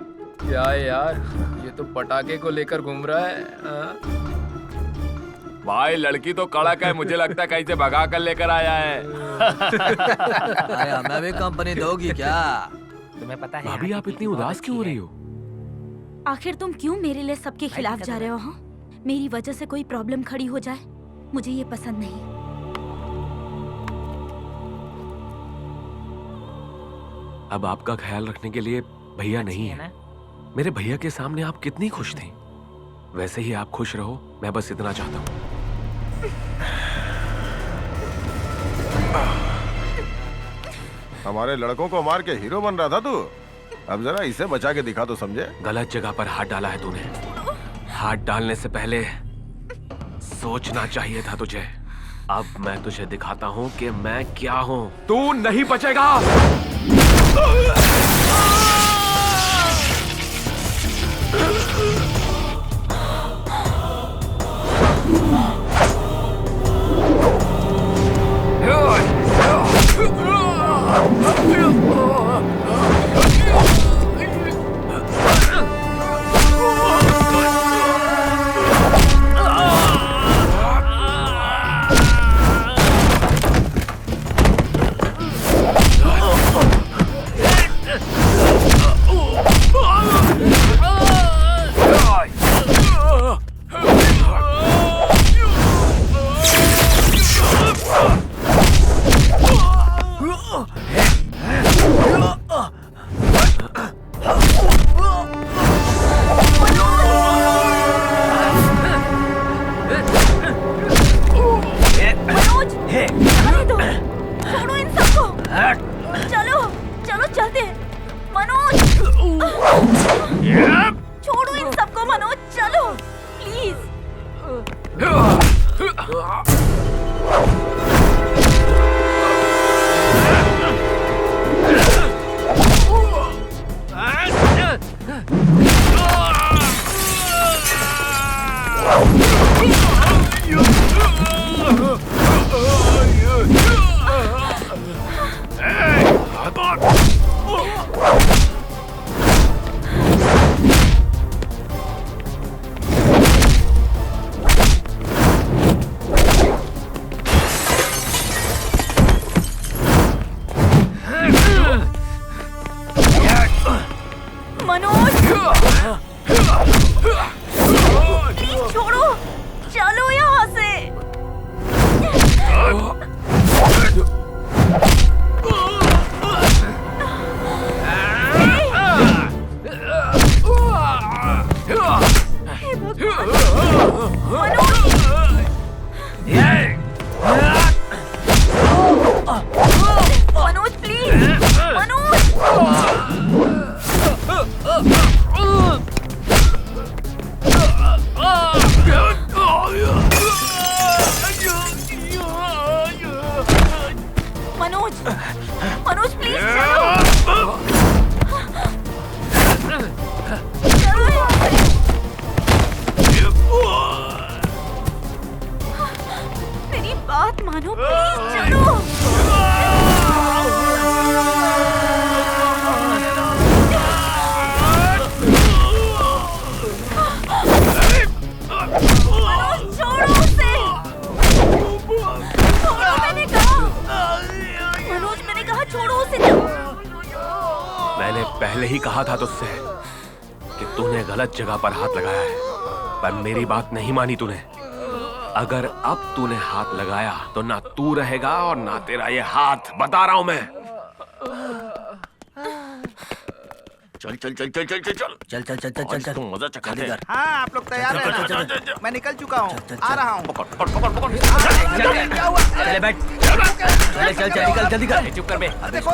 क्या यार, ये तो पटाखे को लेकर घूम रहा है। भाई, लड़की तो कड़क है, मुझे लगता है कहीं से भगा कर लेकर आया है। अरे हमें भी कंपनी दोगी क्या? तुम्हें पता है भाभी, आप इतनी उदास क्यों हो रही हो? आखिर तुम क्यों मेरे लिए सबके खिलाफ जा रहे हो? हाँ, मेरी वजह से कोई प्रॉब्लम खड़ी हो जाए, मुझे ये पसंद नहीं। अब आपका ख्याल रखने के लिए भैया नहीं है। मेरे भैया के सामने आप कितनी खुश थी। वैसे ही आप खुश रहो, मैं बस इतना चाहता हूँ। हमारे लड़कों को मार के हीरो बन रहा था तू। अब जरा इसे बचा के दिखा तो समझे। गलत जगह पर हाथ डाला है तूने। हाथ डालने से पहले सोचना चाहिए था तुझे। अब मैं तुझे दिखाता हूँ कि मैं क्या हूँ। तू नहीं बचेगा। मनोज प्लीज छोड़ो, चलो यहाँ से। मनोज प्लीज, मनोज। मनोज, मनोज प्लीज चलो। चलो यहाँ से। मेरी बात मानो प्लीज, चलो। मनोज छोड़ो उसे। छोड़ो, मैंने कहा। मनोज मैंने कहा छोड़ो उसे। मैंने पहले ही कहा था तुझसे कि तूने गलत जगह पर हाथ लगाया है, पर मेरी बात नहीं मानी तूने। अगर अब तूने हाथ लगाया तो ना तू रहेगा और ना तेरा ये हाथ, बता रहा हूं मैं। चल चल चल चल चल चल चल चल चल चल चल चल तो मजा चखाते हैं। हाँ आप लोग तैयार हैं ना? मैं निकल चुका हूँ, आ रहा हूँ। पकड़ पकड़ पकड़ पकड़। चले बैठ। चले चल चल निकल जल्दी कर। चुप कर बे। देखो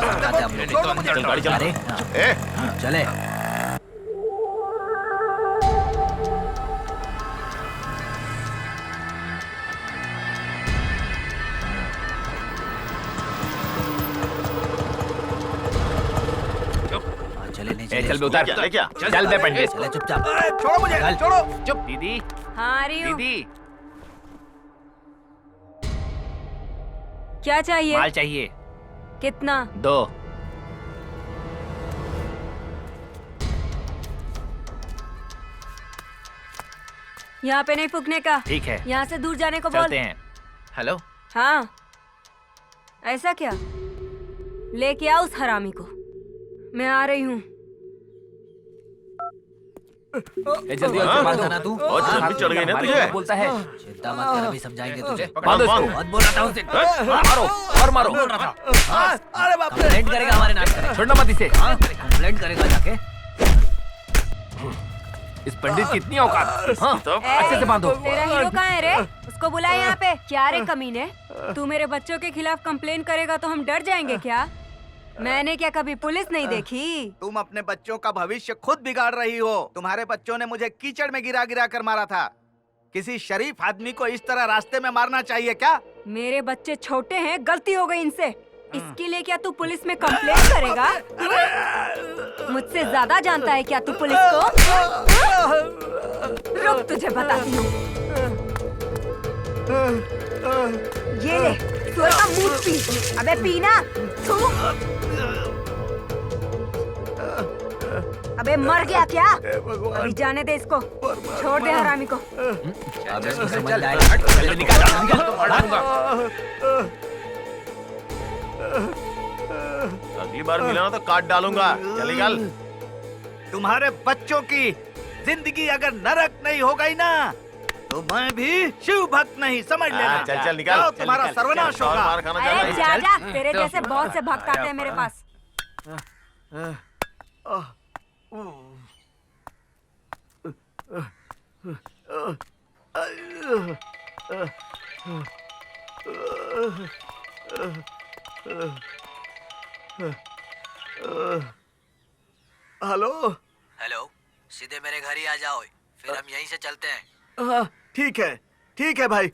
चल गाड़ी चला। अरे चले। चले नहीं ए, चल बे उतार। क्या क्या? चल बे पंडित। चले चुपचाप। छोड़ो मुझे, छोड़ो। चुप दीदी, हाँ आ रही हूँ। दीदी क्या चाहिए? माल चाहिए। कितना? 2। यहाँ पे नहीं फूकने का। ठीक है, यहाँ से दूर जाने को बोल। चलते हैं। हेलो, हाँ ऐसा क्या? लेके आओ उस हरामी को, मैं आ रही हूँ। ए, जल्दी और बात करना तू। बहुत जल्दी चढ़ गई ना तुझे। बोलता है। चिंता मत कर, अभी समझाएंगे तुझे। बांधो इसको। बहुत बोल रहा था उसे। मारो और मारो। अरे बाप रे। कंप्लेंट करेगा हमारे नाम पे। छोड़ना मत इसे। कंप्लेंट करेगा जाके। इस पंडित की इतनी औकात। हाँ, अच्छे से बांधो। तेरा हीरो कहाँ है रे? उसको बुला यहाँ पे। क्या रे कमीने, तू मेरे बच्चों के खिलाफ कंप्लेन करेगा तो हम डर जाएंगे क्या? मैंने क्या कभी पुलिस नहीं देखी? तुम अपने बच्चों का भविष्य खुद बिगाड़ रही हो। तुम्हारे बच्चों ने मुझे कीचड़ में गिरा गिरा कर मारा था। किसी शरीफ आदमी को इस तरह रास्ते में मारना चाहिए क्या? मेरे बच्चे छोटे हैं, गलती हो गई इनसे। इसके लिए क्या तू पुलिस में कंप्लेन करेगा? मुझसे ज्यादा जानता है क्या तू पुलिस को? रुक तुझे बताती हूँ। ये ले, सुअर का मूत पी। अबे पीना। छू। अबे मर गया क्या? अभी जाने दे इसको, छोड़ दे हरामी को। अब इसको समझ में आएगा। चले निकाल। अगली बार मिला ना तो काट डालूंगा। चल निकाल। तुम्हारे बच्चों की जिंदगी अगर नरक नहीं हो गई ना, तो मैं भी शिव भक्त नहीं, समझ लेना। चल चल निकाल। जाओ, चल, तुम्हारा निकाल। सर्वनाश क्या और होगा। मार खाना अरे चाह जा रहा है? जा, तेरे जैसे बहुत से भक्त आते हैं मेरे पास। हेलो। हेलो, सीधे मेरे घर ही आ जाओ, फिर हम यहीं से चलते हैं। हाँ ठीक है, ठीक है भाई।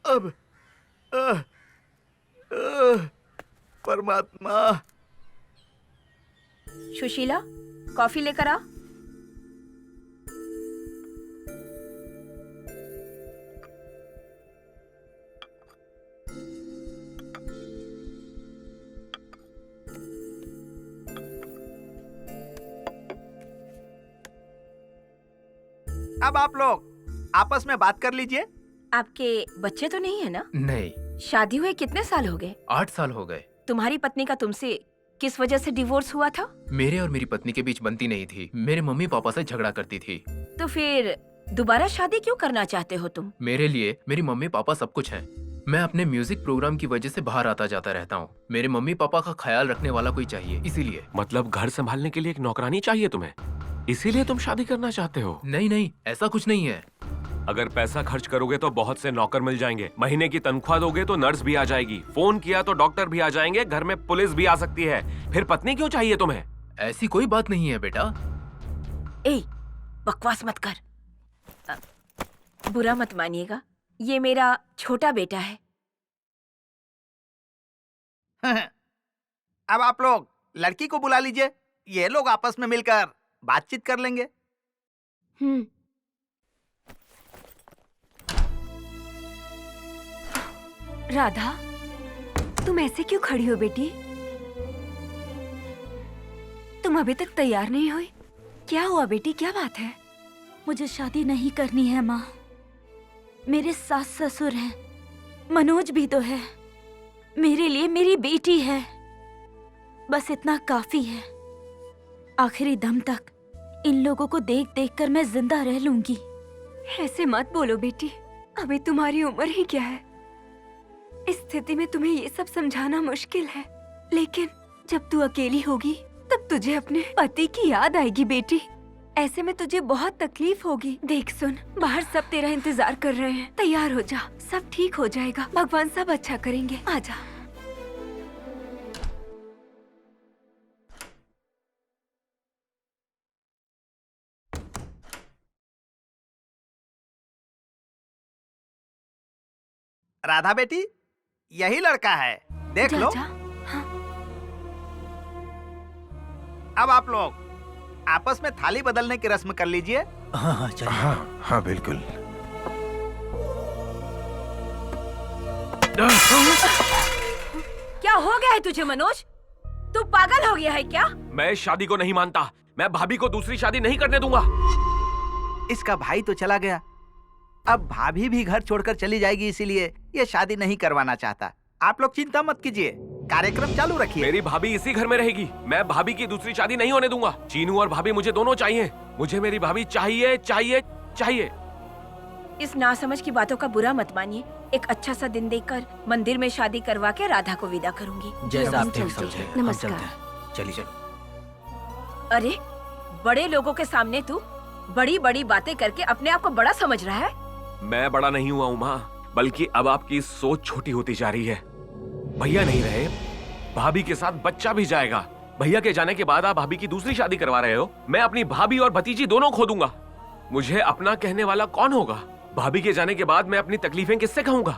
अब परमात्मा। सुशीला, कॉफी लेकर आ। अब आप लोग आपस में बात कर लीजिए। आपके बच्चे तो नहीं है ना? नहीं, शादी हुए कितने साल हो गए? 8 साल हो गए। तुम्हारी पत्नी का तुमसे किस वजह से डिवोर्स हुआ था? मेरे और मेरी पत्नी के बीच बनती नहीं थी। मेरे मम्मी पापा से झगड़ा करती थी। तो फिर दोबारा शादी क्यों करना चाहते हो तुम? मेरे लिए मेरी मम्मी पापा सब कुछ हैं। मैं अपने म्यूजिक प्रोग्राम की वजह से बाहर आता जाता रहता हूँ। मेरे मम्मी पापा का ख्याल रखने वाला कोई चाहिए, इसीलिए। मतलब घर संभालने के लिए एक नौकरानी चाहिए तुम्हें, इसीलिए तुम शादी करना चाहते हो? नहीं नहीं, ऐसा कुछ नहीं है। अगर पैसा खर्च करोगे तो बहुत से नौकर मिल जाएंगे, महीने की तनख्वाह दोगे तो नर्स भी आ जाएगी, फोन किया तो डॉक्टर भी आ जाएंगे, घर में पुलिस भी आ सकती है। फिर पत्नी क्यों चाहिए तुम्हें? ऐसी कोई बात नहीं है बेटा। ए, बकवास मत कर। बुरा मत मानिएगा, ये मेरा छोटा बेटा है। अब आप लोग लड़की को बुला लीजिए, ये लोग आपस में मिलकर बातचीत कर लेंगे। राधा, तुम ऐसे क्यों खड़ी हो बेटी? तुम अभी तक तैयार नहीं हुई? क्या हुआ बेटी, क्या बात है? मुझे शादी नहीं करनी है माँ। मेरे सास ससुर हैं, मनोज भी तो है। मेरे लिए मेरी बेटी है, बस इतना काफी है। आखिरी दम तक इन लोगों को देख देख कर मैं जिंदा रह लूंगी। ऐसे मत बोलो बेटी, अभी तुम्हारी उम्र ही क्या है। इस स्थिति में तुम्हें ये सब समझाना मुश्किल है, लेकिन जब तू अकेली होगी तब तुझे अपने पति की याद आएगी बेटी। ऐसे में तुझे बहुत तकलीफ होगी। देख सुन, बाहर सब तेरा इंतजार कर रहे हैं। तैयार हो जा, सब ठीक हो जाएगा। भगवान सब अच्छा करेंगे। आजा। राधा बेटी, यही लड़का है, देख लो। हाँ। अब आप लोग आपस में थाली बदलने की रस्म कर लीजिए। हाँ हाँ चलिए। हाँ हाँ बिल्कुल। क्या हो गया है तुझे मनोज? तू पागल हो गया है क्या? मैं शादी को नहीं मानता। मैं भाभी को दूसरी शादी नहीं करने दूंगा। इसका भाई तो चला गया, अब भाभी भी घर छोड़कर चली जाएगी, इसीलिए ये शादी नहीं करवाना चाहता। आप लोग चिंता मत कीजिए, कार्यक्रम चालू रखिए। मेरी भाभी इसी घर में रहेगी। मैं भाभी की दूसरी शादी नहीं होने दूंगा। चीनू और भाभी मुझे दोनों चाहिए। मुझे मेरी भाभी चाहिए चाहिए चाहिए। इस नासमझ की बातों का बुरा मत मानिए। एक अच्छा सा दिन देखकर मंदिर में शादी करवा के राधा को विदा करूंगी। जैसा आप हम ठीक चलते समझे। हैं। हम नमस्कार। चलते हैं। चलिए चलो। अरे, बड़े लोगों के सामने तू बड़ी बड़ी बातें करके अपने आप को बड़ा समझ रहा है। मैं बड़ा नहीं हुआ उमा, बल्कि अब आपकी सोच छोटी होती जा रही है। भैया नहीं रहे, भाभी के साथ बच्चा भी जाएगा। भैया के जाने के बाद आप भाभी की दूसरी शादी करवा रहे हो। मैं अपनी भाभी और भतीजी दोनों खो दूंगा। मुझे अपना कहने वाला कौन होगा? भाभी के जाने के बाद मैं अपनी तकलीफें किससे कहूंगा?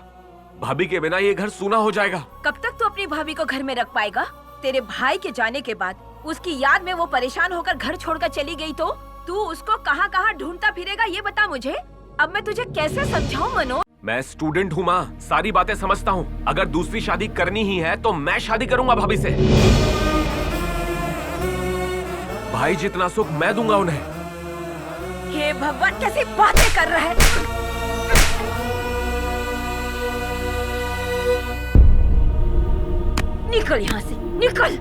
भाभी के बिना ये घर सूना हो जाएगा। कब तक तू अपनी भाभी को घर में रख पाएगा? तेरे भाई के जाने के बाद उसकी याद में वो परेशान होकर घर छोड़कर चली गई तो तू उसको कहाँ कहाँ ढूंढता फिरेगा, ये बता मुझे। अब मैं तुझे कैसे समझाऊं मनोज? मैं स्टूडेंट हूँ माँ, सारी बातें समझता हूँ। अगर दूसरी शादी करनी ही है तो मैं शादी करूंगा भाभी से। भाई जितना सुख मैं दूंगा उन्हें। हे भगवान, कैसी बातें कर रहा है। निकल यहाँ से, निकल।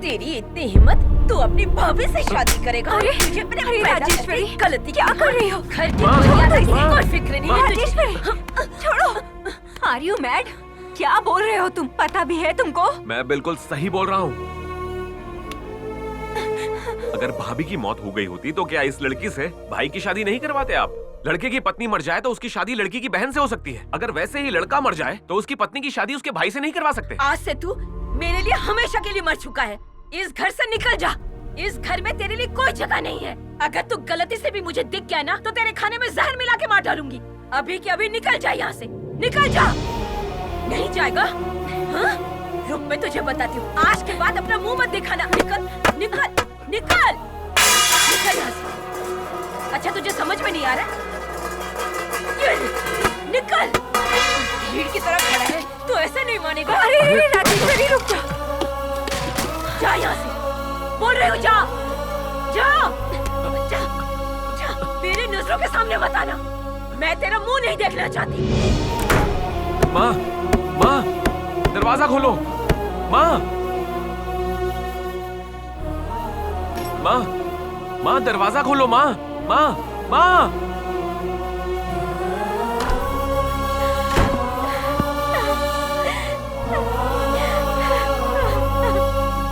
तेरी इतनी हिम्मत, तू अपनी भाभी से शादी करेगा? अरे, तुझे अपने अरे पैदा राजेश्वरी, करके गलती क्या कर रही हो? घर की मर्यादा की कोई फिक्र नहीं है तुझे। राजेश्वरी, छोड़ो। Are you mad? क्या बोल रहे हो तुम? पता भी है तुमको? मैं बिल्कुल सही बोल रहा हूँ। अगर भाभी की मौत हो गई होती तो क्या इस लड़की से भाई की शादी नहीं करवाते आप? लड़के की पत्नी मर जाए तो उसकी शादी लड़की की बहन से हो सकती है। अगर वैसे ही लड़का मर जाए तो उसकी पत्नी की शादी उसके भाई से नहीं करवा सकते। आज से तू मेरे लिए हमेशा के लिए मर चुका है। इस घर से निकल जा। इस घर में तेरे लिए कोई जगह नहीं है। अगर तू गलती से भी मुझे दिख गया ना तो तेरे खाने में जहर मिला के मार डालूंगी। अभी के अभी निकल जा यहाँ से, निकल जा। नहीं जाएगा? हाँ? रुक, मैं तुझे बताती हूँ। आज के बाद अपना मुंह मत दिखाना। निकल, निकल, निकल, निकल यहाँ से। अच्छा, तुझे समझ में नहीं आ रहा? निकल। भीड़ की तरह खड़ा है, तो ऐसे नहीं मानेगा। अरे राजेश्वरी, रुक जा। जा यहाँ से, बोल रही हूँ, जा, जा, जा, जा। मेरी नजरों के सामने मत आना। मैं तेरा मुंह नहीं देखना चाहती। माँ, माँ, दरवाजा खोलो। माँ, माँ, माँ, दरवाजा खोलो। माँ, माँ, माँ।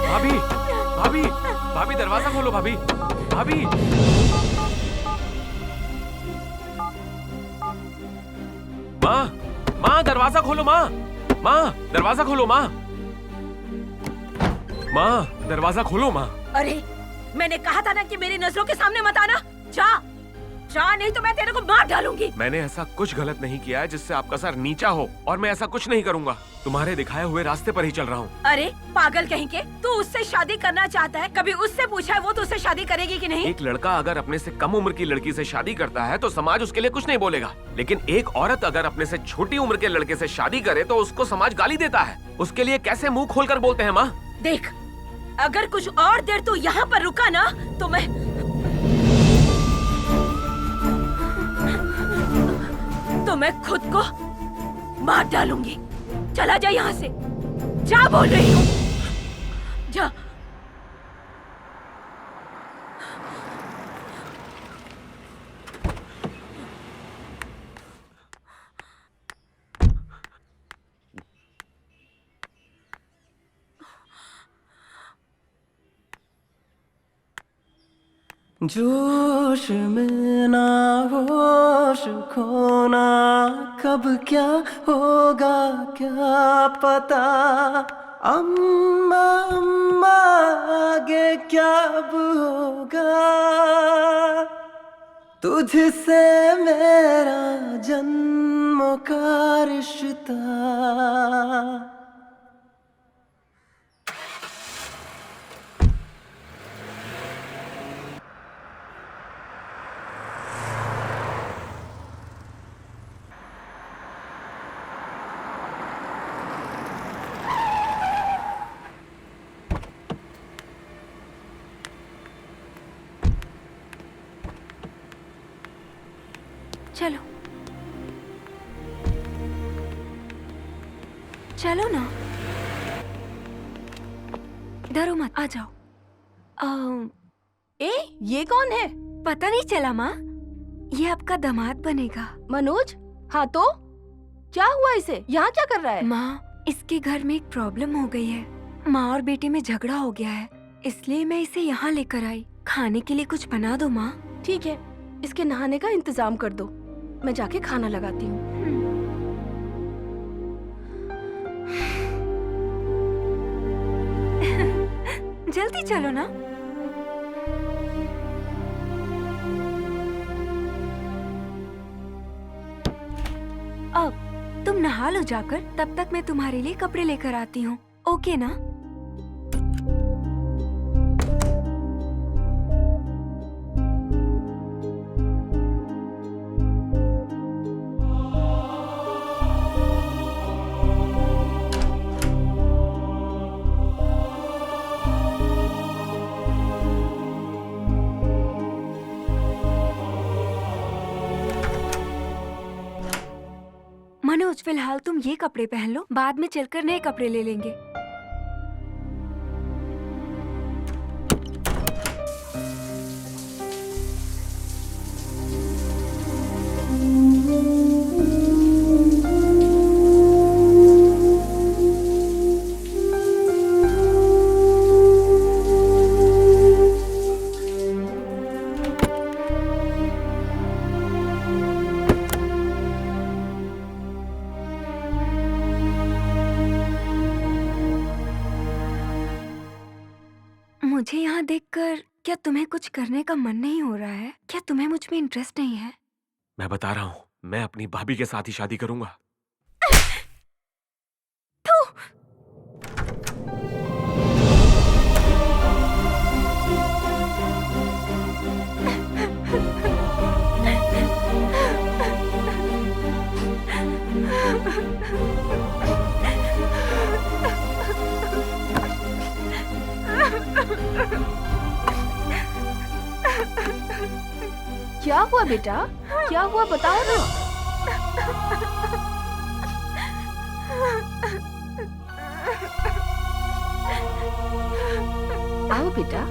भाभी, भाभी, भाभी, दरवाजा खोलो। भाभी, भाभी। माँ, माँ, दरवाजा खोलो। माँ, माँ, दरवाजा खोलो। माँ, माँ, दरवाजा खोलो। माँ। अरे, मैंने कहा था ना कि मेरी नजरों के सामने मत आना। जा, जा, नहीं तो मैं तेरे को मार डालूंगी। मैंने ऐसा कुछ गलत नहीं किया है जिससे आपका सर नीचा हो, और मैं ऐसा कुछ नहीं करूंगा। तुम्हारे दिखाए हुए रास्ते पर ही चल रहा हूँ। अरे पागल कहीं के, तू उससे शादी करना चाहता है? कभी उससे पूछा है वो तो उससे शादी करेगी कि नहीं? एक लड़का अगर अपने से कम उम्र की लड़की से शादी करता है तो समाज उसके लिए कुछ नहीं बोलेगा, लेकिन एक औरत अगर अपने से छोटी उम्र के लड़के से शादी करे तो उसको समाज गाली देता है। उसके लिए कैसे मुंह खोलकर बोलते हैं। माँ देख, अगर कुछ और देर तू यहाँ पर रुका ना तो मैं खुद को मार डालूंगी। चला जा यहाँ से, जा, बोल रही हूँ, जा। जोश में ना होश खोना, कब क्या होगा क्या पता। अम्मा अम्मा आगे क्या अब होगा, तुझसे मेरा जन्मों का रिश्ता। चलो, चलो ना, डरो मत, आ जाओ। ये कौन है? पता नहीं चला माँ, ये आपका दामाद बनेगा। मनोज? हाँ तो क्या हुआ इसे? यहाँ क्या कर रहा है? माँ, इसके घर में एक प्रॉब्लम हो गई है। माँ और बेटे में झगड़ा हो गया है, इसलिए मैं इसे यहाँ लेकर आई। खाने के लिए कुछ बना दो माँ। ठीक है, इसके नहाने का इंतजाम कर दो, मैं जाके खाना लगाती हूँ। जल्दी चलो ना। अब तुम नहा लो जाकर, तब तक मैं तुम्हारे लिए कपड़े लेकर आती हूँ। ओके ना? मनोज, फिलहाल तुम ये कपड़े पहन लो, बाद में चलकर नए कपड़े ले लेंगे। मुझे यहाँ देखकर क्या तुम्हें कुछ करने का मन नहीं हो रहा है? क्या तुम्हें मुझ में इंटरेस्ट नहीं है? मैं बता रहा हूँ, मैं अपनी भाभी के साथ ही शादी करूंगा। क्या हुआ बेटा? क्या हुआ बताओ ना। आओ बेटा।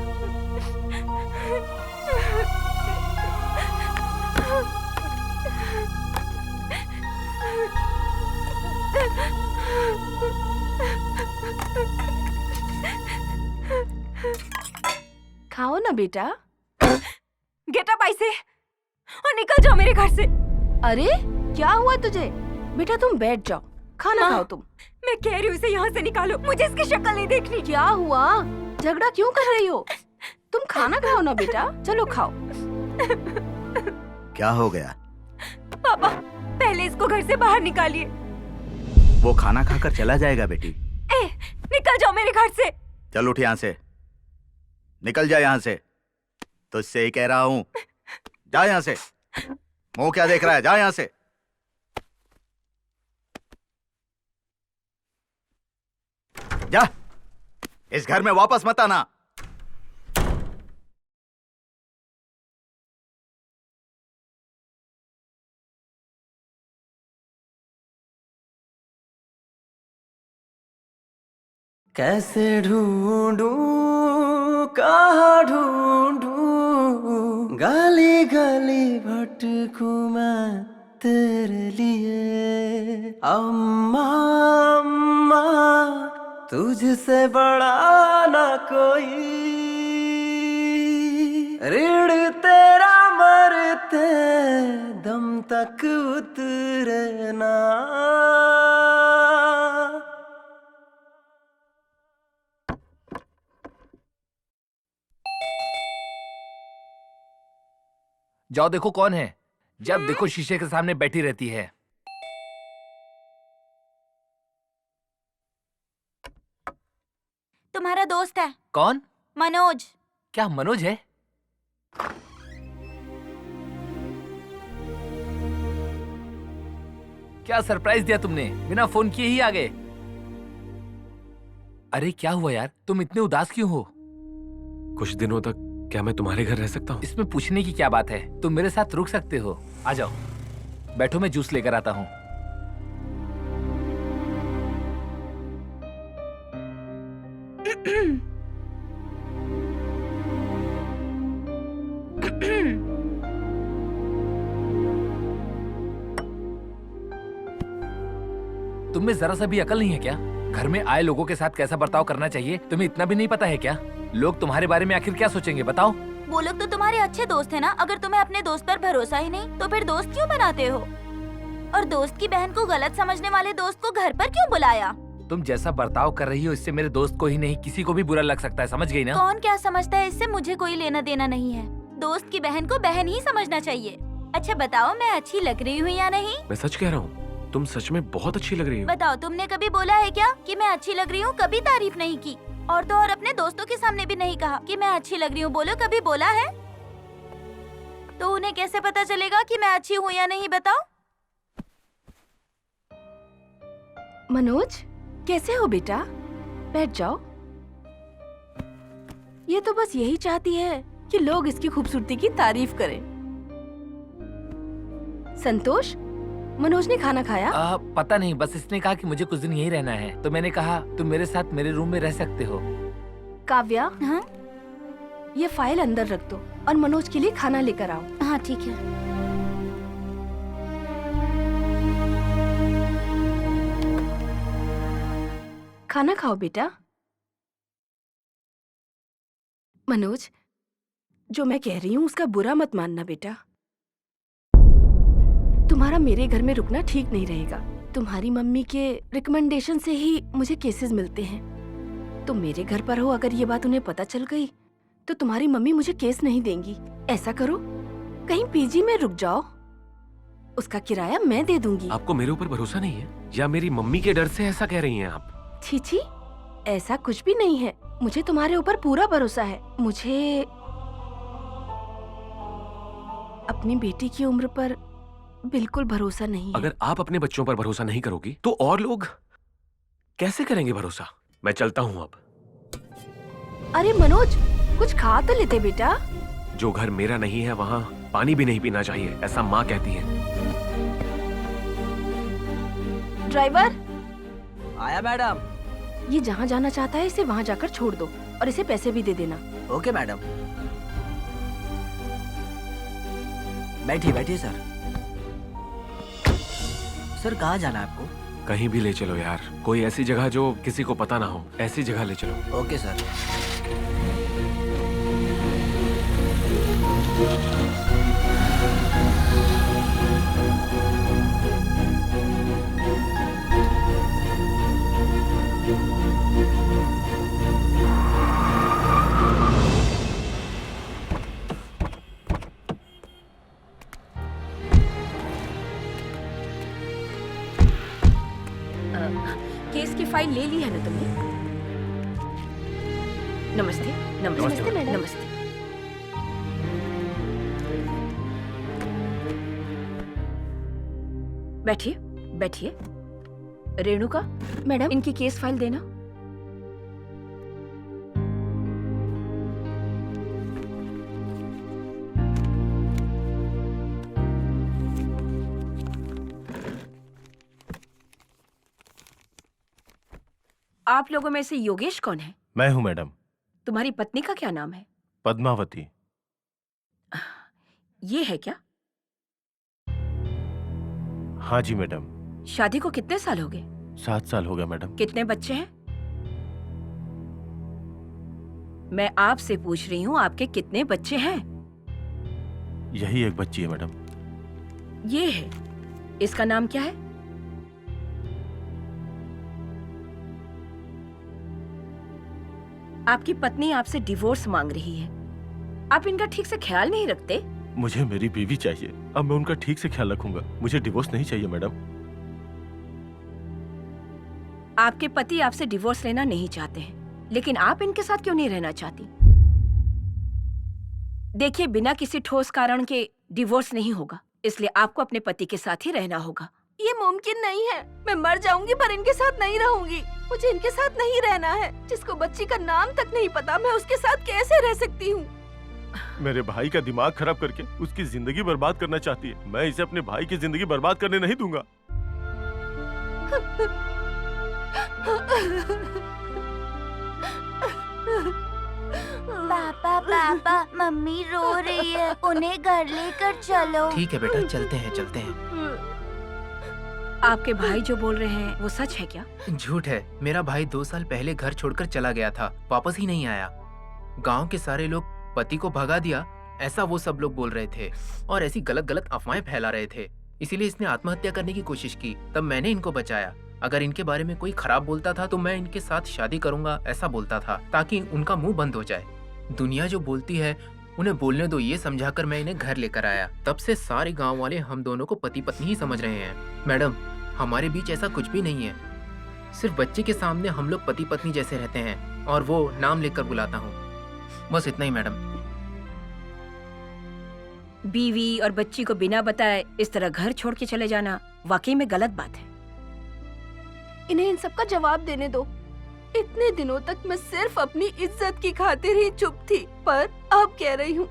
खाओ ना बेटा। गेट अप ऐसे और निकल जाओ मेरे घर से। अरे क्या हुआ तुझे? बेटा तुम बैठ जाओ, खाना खाओ तुम। मैं कह रही हूँ इसे यहाँ से निकालो, मुझे इसकी शक्ल नहीं देखनी। क्या हुआ? झगड़ा क्यों कर रही हो? तुम खाना खाओ ना बेटा, चलो खाओ। क्या हो गया? पापा पहले इसको घर से बाहर निकालिए। वो खाना खाकर चला जाएगा बेटी। निकल जाओ मेरे घर से। चल उठ यहाँ से, निकल जा यहाँ से। तुझसे ही कह रहा हूँ, जा यहाँ से। मुंह क्या देख रहा है? जा यहाँ से। जा, इस घर में वापस मत आना। कैसे ढूंढूं, कहाँ ढूंढूं, गली गली भटकूं मैं तेरे लिए। अम्मा अम्मा तुझसे बड़ा ना कोई, ऋण तेरा मरते दम तक उतरे ना। जाओ देखो कौन है। जब देखो शीशे के सामने बैठी रहती है। तुम्हारा दोस्त है। कौन? मनोज। क्या मनोज है? क्या सरप्राइज दिया तुमने? बिना फोन किए ही आ गए। अरे क्या हुआ यार, तुम इतने उदास क्यों हो? कुछ दिनों तक क्या मैं तुम्हारे घर रह सकता हूँ? इसमें पूछने की क्या बात है, तुम मेरे साथ रुक सकते हो। आ जाओ, बैठो, मैं जूस लेकर आता हूँ। तुम में जरा सा भी अकल नहीं है क्या? घर में आए लोगों के साथ कैसा बर्ताव करना चाहिए तुम्हें इतना भी नहीं पता है क्या? लोग तुम्हारे बारे में आखिर क्या सोचेंगे बताओ? वो लोग तो तुम्हारे अच्छे दोस्त है ना। अगर तुम्हें अपने दोस्त पर भरोसा ही नहीं तो फिर दोस्त क्यों बनाते हो? और दोस्त की बहन को गलत समझने वाले दोस्त को घर पर क्यों बुलाया? तुम जैसा बर्ताव कर रही हो इससे मेरे दोस्त को ही नहीं किसी को भी बुरा लग सकता है, समझ गई ना? कौन क्या समझता है इससे मुझे कोई लेना देना नहीं है। दोस्त की बहन को बहन ही समझना चाहिए। अच्छा बताओ, मैं अच्छी लग रही हूँ या नहीं? मैं सच कह रहा हूँ, तुम सच में बहुत अच्छी लग रही हो। बताओ, तुमने कभी बोला है क्या कि मैं अच्छी लग रही हूँ? कभी तारीफ नहीं की। और तो और अपने दोस्तों के सामने भी नहीं कहा कि मैं अच्छी लग रही हूँ। बोलो, कभी बोला है? तो उन्हें कैसे पता चलेगा कि मैं अच्छी हूँ या नहीं? बताओ। मनोज कैसे हो बेटा? बैठ जाओ। ये तो बस यही चाहती है कि लोग इसकी खूबसूरती की तारीफ करें। संतोष, मनोज ने खाना खाया? पता नहीं, बस इसने कहा कि मुझे कुछ दिन यहीं रहना है, तो मैंने कहा तुम मेरे साथ मेरे रूम में रह सकते हो। काव्या, हाँ? ये फाइल अंदर रख दो और मनोज के लिए खाना लेकर आओ। हाँ ठीक है। खाना खाओ बेटा। मनोज, जो मैं कह रही हूँ उसका बुरा मत मानना बेटा। तुम्हारा मेरे घर में रुकना ठीक नहीं रहेगा। तुम्हारी मम्मी के रिकमेंडेशन से ही मुझे केसेस मिलते हैं। तुम मेरे घर पर हो, अगर ये बात उन्हें पता चल गई तो तुम्हारी मम्मी मुझे केस नहीं देंगी। ऐसा करो, कहीं पीजी में रुक जाओ। उसका किराया मैं दे दूंगी। आपको मेरे ऊपर भरोसा नहीं है या मेरी मम्मी के डर से ऐसा कह रही हैं आप? छी, ऐसा कुछ भी नहीं है। मुझे तुम्हारे ऊपर पूरा भरोसा है। मुझे अपनी बेटी की उम्र पर बिल्कुल भरोसा नहीं है। अगर आप अपने बच्चों पर भरोसा नहीं करोगी तो और लोग कैसे करेंगे भरोसा? मैं चलता हूँ अब। अरे मनोज, कुछ खा तो लेते बेटा। जो घर मेरा नहीं है वहाँ पानी भी नहीं पीना चाहिए, ऐसा माँ कहती है। ड्राइवर, आया मैडम। ये जहाँ जाना चाहता है इसे वहाँ जाकर छोड़ दो और इसे पैसे भी दे देना। Okay madam. बैठिए बैठिए सर। सर कहाँ जाना है आपको? कहीं भी ले चलो यार, कोई ऐसी जगह जो किसी को पता ना हो, ऐसी जगह ले चलो। Okay sir. केस की फाइल ले ली है ना तुमने? नमस्ते। नमस्ते मैडम। नमस्ते। बैठिए बैठिए। रेणुका मैडम, इनकी केस फाइल देना। आप लोगों में से योगेश कौन है? मैं हूँ मैडम। तुम्हारी पत्नी का क्या नाम है? पद्मावती। ये है क्या? हाँ जी मैडम। शादी को कितने साल हो गए? 7 साल हो गया मैडम। कितने बच्चे हैं? मैं आपसे पूछ रही हूँ आपके कितने बच्चे हैं? यही एक बच्ची है मैडम। ये है। इसका नाम क्या है? आपकी पत्नी आपसे डिवोर्स मांग रही है। आप इनका ठीक से ख्याल नहीं रखते? मुझे मेरी बीवी चाहिए, अब मैं उनका ठीक से ख्याल रखूंगा। मुझे डिवोर्स नहीं चाहिए मैडम। आपके पति आपसे डिवोर्स लेना नहीं चाहते हैं, लेकिन आप इनके साथ क्यों नहीं रहना चाहती? देखिए, बिना किसी ठोस कारण के डिवोर्स नहीं होगा, इसलिए आपको अपने पति के साथ ही रहना होगा। ये मुमकिन नहीं है। मैं मर जाऊंगी पर इनके साथ नहीं रहूंगी। मुझे इनके साथ नहीं रहना है। जिसको बच्ची का नाम तक नहीं पता, मैं उसके साथ कैसे रह सकती हूँ? मेरे भाई का दिमाग खराब करके उसकी जिंदगी बर्बाद करना चाहती है। मैं इसे अपने भाई की जिंदगी बर्बाद करने नहीं दूंगा। पापा पापा, मम्मी रो रही है, उन्हें घर लेकर चलो। ठीक है बेटा, चलते हैं चलते हैं। आपके भाई जो बोल रहे हैं वो सच है क्या? झूठ है। मेरा भाई 2 साल पहले घर छोड़कर चला गया था, वापस ही नहीं आया। गांव के सारे लोग पति को भगा दिया, ऐसा वो सब लोग बोल रहे थे और ऐसी गलत गलत अफवाहें फैला रहे थे। इसीलिए इसने आत्महत्या करने की कोशिश की। तब मैंने इनको बचाया। अगर इनके बारे में कोई खराब बोलता था तो मैं इनके साथ शादी करूंगा, ऐसा बोलता था, ताकि उनका मुंह बंद हो जाए। दुनिया जो बोलती है उन्हें बोलने दो, ये समझाकर मैं इन्हें घर लेकर आया। तब से सारे गांव वाले हम दोनों को पति पत्नी ही समझ रहे हैं। मैडम, हमारे बीच ऐसा कुछ भी नहीं है। सिर्फ बच्चे के सामने हम लोग पति पत्नी जैसे रहते हैं और वो नाम लेकर बुलाता हूँ, बस इतना ही मैडम। बीवी और बच्ची को बिना बताए इस तरह घर छोड़ के चले जाना वाकई में गलत बात है। इन्हें इन सब का जवाब देने दो। इतने दिनों तक मैं सिर्फ अपनी इज्जत की खातिर ही चुप थी, पर अब कह रही हूँ।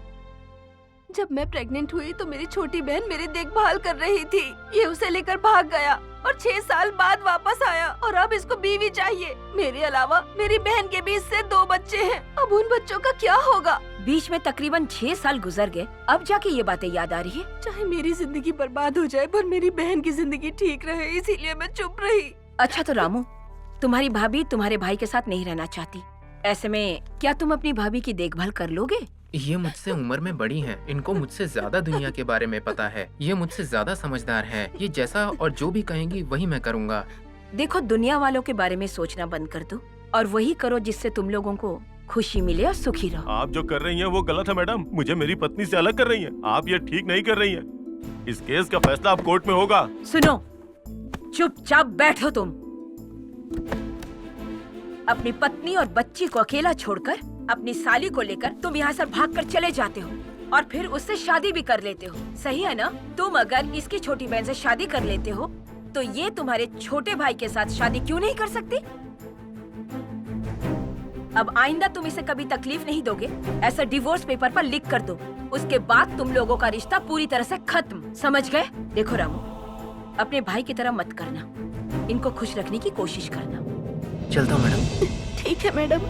जब मैं प्रेग्नेंट हुई तो मेरी छोटी बहन मेरी देखभाल कर रही थी। ये उसे लेकर भाग गया और 6 साल बाद वापस आया और अब इसको बीवी चाहिए। मेरे अलावा मेरी बहन के बीच से 2 बच्चे हैं। अब उन बच्चों का क्या होगा? बीच में तकरीबन 6 साल गुजर गए, अब जाके ये बातें याद आ रही है। चाहे मेरी जिंदगी बर्बाद हो जाए पर मेरी बहन की जिंदगी ठीक रहे, इसीलिए मैं चुप रही। अच्छा तो रामू, तुम्हारी भाभी तुम्हारे भाई के साथ नहीं रहना चाहती। ऐसे में क्या तुम अपनी भाभी की देखभाल कर लोगे? ये मुझसे उम्र में बड़ी हैं, इनको मुझसे ज्यादा दुनिया के बारे में पता है। ये मुझसे ज्यादा समझदार हैं। ये जैसा और जो भी कहेंगी वही मैं करूँगा। देखो, दुनिया वालों के बारे में सोचना बंद कर दो और वही करो जिससे तुम लोगों को खुशी मिले और सुखी रहो। आप जो कर रही हैं वो गलत है मैडम। मुझे मेरी पत्नी से अलग कर रही हैं। आप ये ठीक नहीं कर रही हैं। इस केस का फैसला अब कोर्ट में होगा। सुनो, चुपचाप बैठो तुम। अपनी पत्नी और बच्ची को अकेला छोड़कर अपनी साली को लेकर तुम यहाँ से भागकर चले जाते हो और फिर उससे शादी भी कर लेते हो, सही है ना? तुम अगर इसकी छोटी बहन से शादी कर लेते हो तो ये तुम्हारे छोटे भाई के साथ शादी क्यों नहीं कर सकती? अब आइंदा तुम इसे कभी तकलीफ नहीं दोगे, ऐसा डिवोर्स पेपर पर लिख कर दो। उसके बाद तुम लोगों का रिश्ता पूरी तरह से खत्म, समझ गए? देखो रामू, अपने भाई की तरह मत करना, इनको खुश रखने की कोशिश करना। चलता हूँ मैडम। ठीक है मैडम।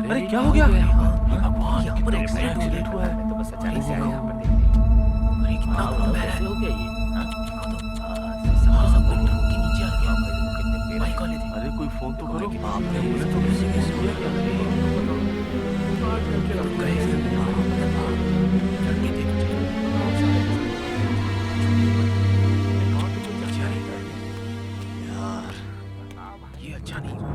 अरे क्या हो गया? भगवान, यहाँ पर एक्सीडेंट हुआ है। तो बस अचानक से आया यहाँ पर देखने। अरे कितना बड़ा महल है। हो गया ये? हाँ? सब लोग ट्रक के नीचे आ गया। बाइक वाले थे। अरे कोई फोन तो करो। यार ये अच्छा नहीं हुआ।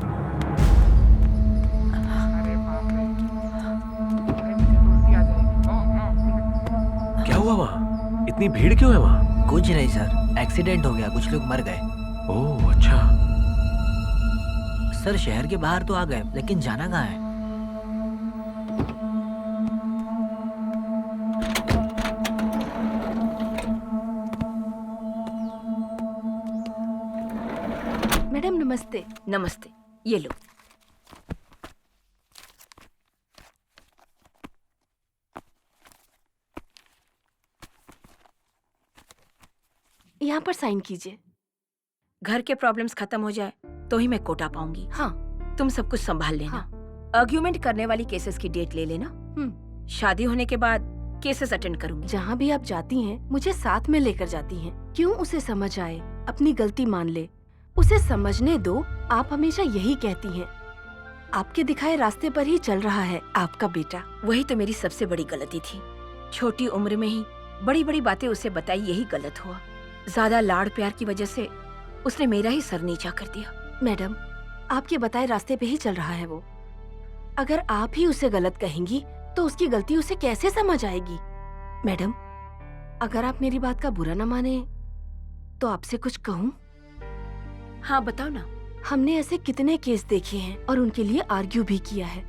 क्या हुआ वहाँ? इतनी भीड़ क्यों है वहाँ? कुछ नहीं सर, एक्सीडेंट हो गया, कुछ लोग मर गए। ओह अच्छा। सर शहर के बाहर तो आ गए, लेकिन जाना कहाँ है? मैडम नमस्ते। नमस्ते, ये लो। यहाँ पर साइन कीजिए। घर के प्रॉब्लम्स खत्म हो जाए तो ही मैं कोटा पाऊंगी। हाँ, तुम सब कुछ संभाल लेना। आर्ग्यूमेंट करने वाली केसेस की डेट ले लेना। शादी होने के बाद केसेस अटेंड करूंगी। जहाँ भी आप जाती हैं, मुझे साथ में लेकर जाती हैं। क्यों उसे समझ आए, अपनी गलती मान ले, उसे समझने दो। आप हमेशा यही कहती हैं। आपके दिखाए रास्ते पर ही चल रहा है आपका बेटा। वही तो मेरी सबसे बड़ी गलती थी। छोटी उम्र में ही बड़ी बड़ी बातें उसे बताई, यही गलत हुआ। ज्यादा लाड़ प्यार की वजह से उसने मेरा ही सर नीचा कर दिया। मैडम, आपके बताए रास्ते पे ही चल रहा है वो। अगर आप ही उसे गलत कहेंगी तो उसकी गलती उसे कैसे समझ आएगी? मैडम, अगर आप मेरी बात का बुरा न माने तो आपसे कुछ कहूँ? हाँ बताओ ना। हमने ऐसे कितने केस देखे हैं और उनके लिए आर्ग्यू भी किया है,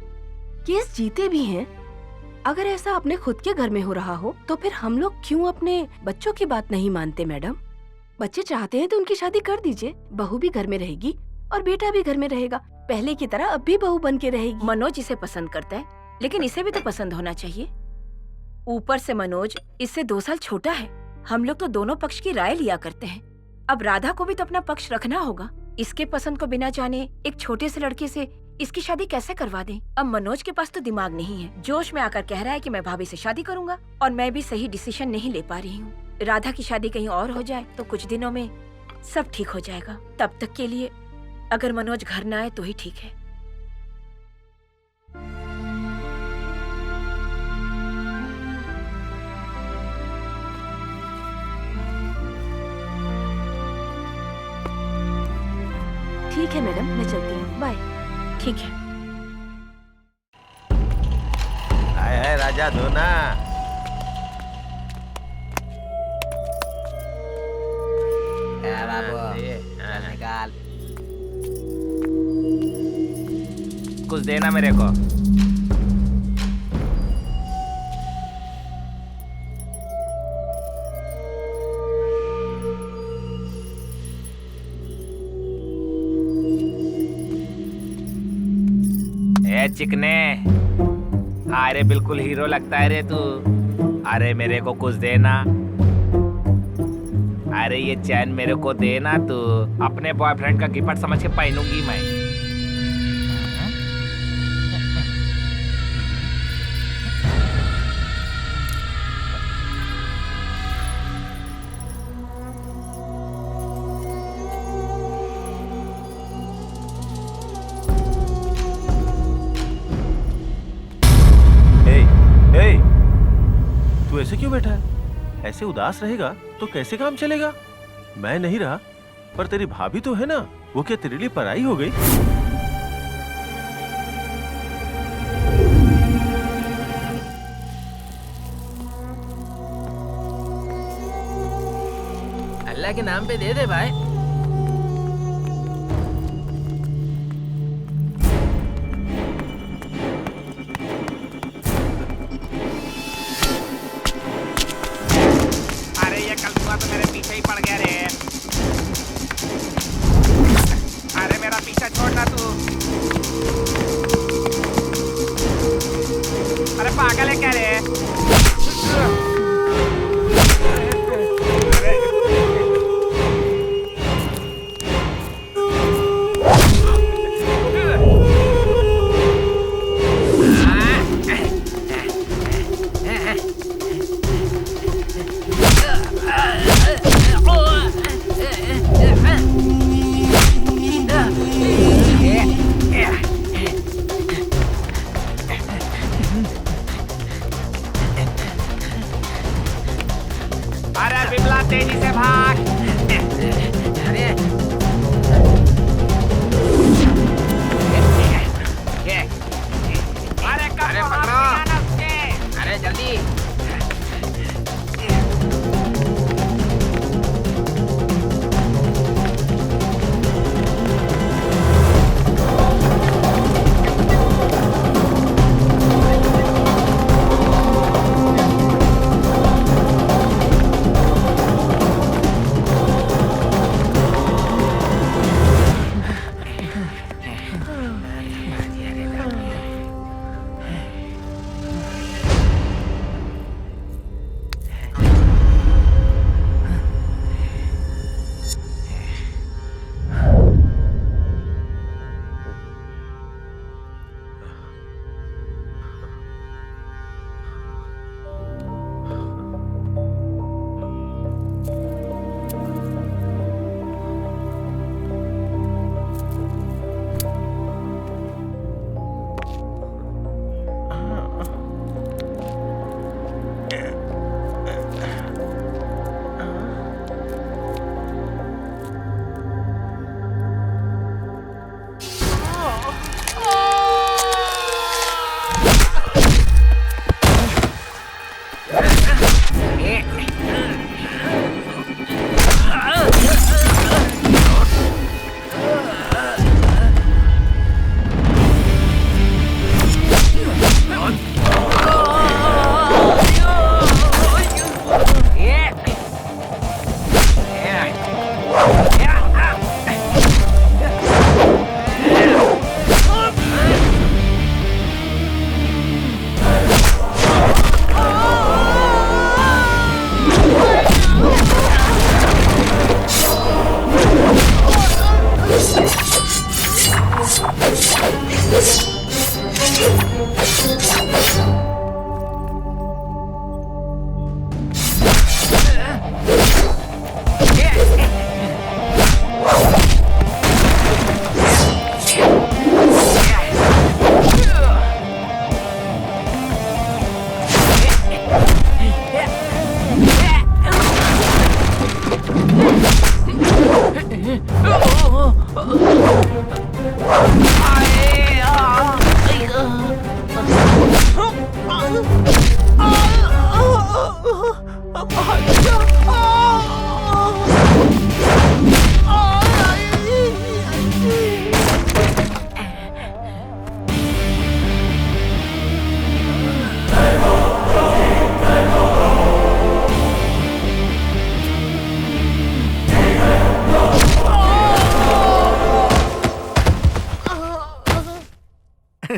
केस जीते भी हैं। अगर ऐसा अपने खुद के घर में हो रहा हो तो फिर हम लोग क्यों अपने बच्चों की बात नहीं मानते? मैडम, बच्चे चाहते हैं तो उनकी शादी कर दीजिए, बहू भी घर में रहेगी और बेटा भी घर में रहेगा। पहले की तरह अब भी बहू बन के रहेगी। मनोज इसे पसंद करता है, लेकिन इसे भी तो पसंद होना चाहिए। ऊपर से मनोज इससे 2 साल छोटा है। हम लोग तो दोनों पक्ष की राय लिया करते हैं। अब राधा को भी तो अपना पक्ष रखना होगा। इसके पसंद को बिना जाने एक छोटे से लड़के से इसकी शादी कैसे करवा दें? अब मनोज के पास तो दिमाग नहीं है, जोश में आकर कह रहा है कि मैं भाभी से शादी करूंगा, और मैं भी सही डिसीजन नहीं ले पा रही हूँ। राधा की शादी कहीं और हो जाए तो कुछ दिनों में सब ठीक हो जाएगा। तब तक के लिए अगर मनोज घर न आए तो ही ठीक है। ठीक है मैडम, मैं चलती हूँ, बाय। ठीक है। हाय राजा धोना। निकाल। कुछ देना मेरे को। ए चिकने, अरे बिल्कुल हीरो लगता है रे तू। अरे मेरे को कुछ देना। अरे ये चैन मेरे को देना तू। अपने बॉयफ्रेंड का गिफ्ट समझ के पहनूंगी मैं। तू ऐसे क्यों बैठा है? ऐसे उदास रहेगा तो कैसे काम चलेगा? मैं नहीं रहा, पर तेरी भाभी तो है ना, वो क्या तेरे लिए पराई हो गई? अल्लाह के नाम पे दे दे भाई। अरे ये कलपुआ तो मेरे पीछे ही पड़ गया रे। अरे मेरा पीछा छोड़ना तू। अरे पागल है क्या रे? अरे बिमला तेजी से भाग। अरे अरे पकड़ो। अरे जल्दी।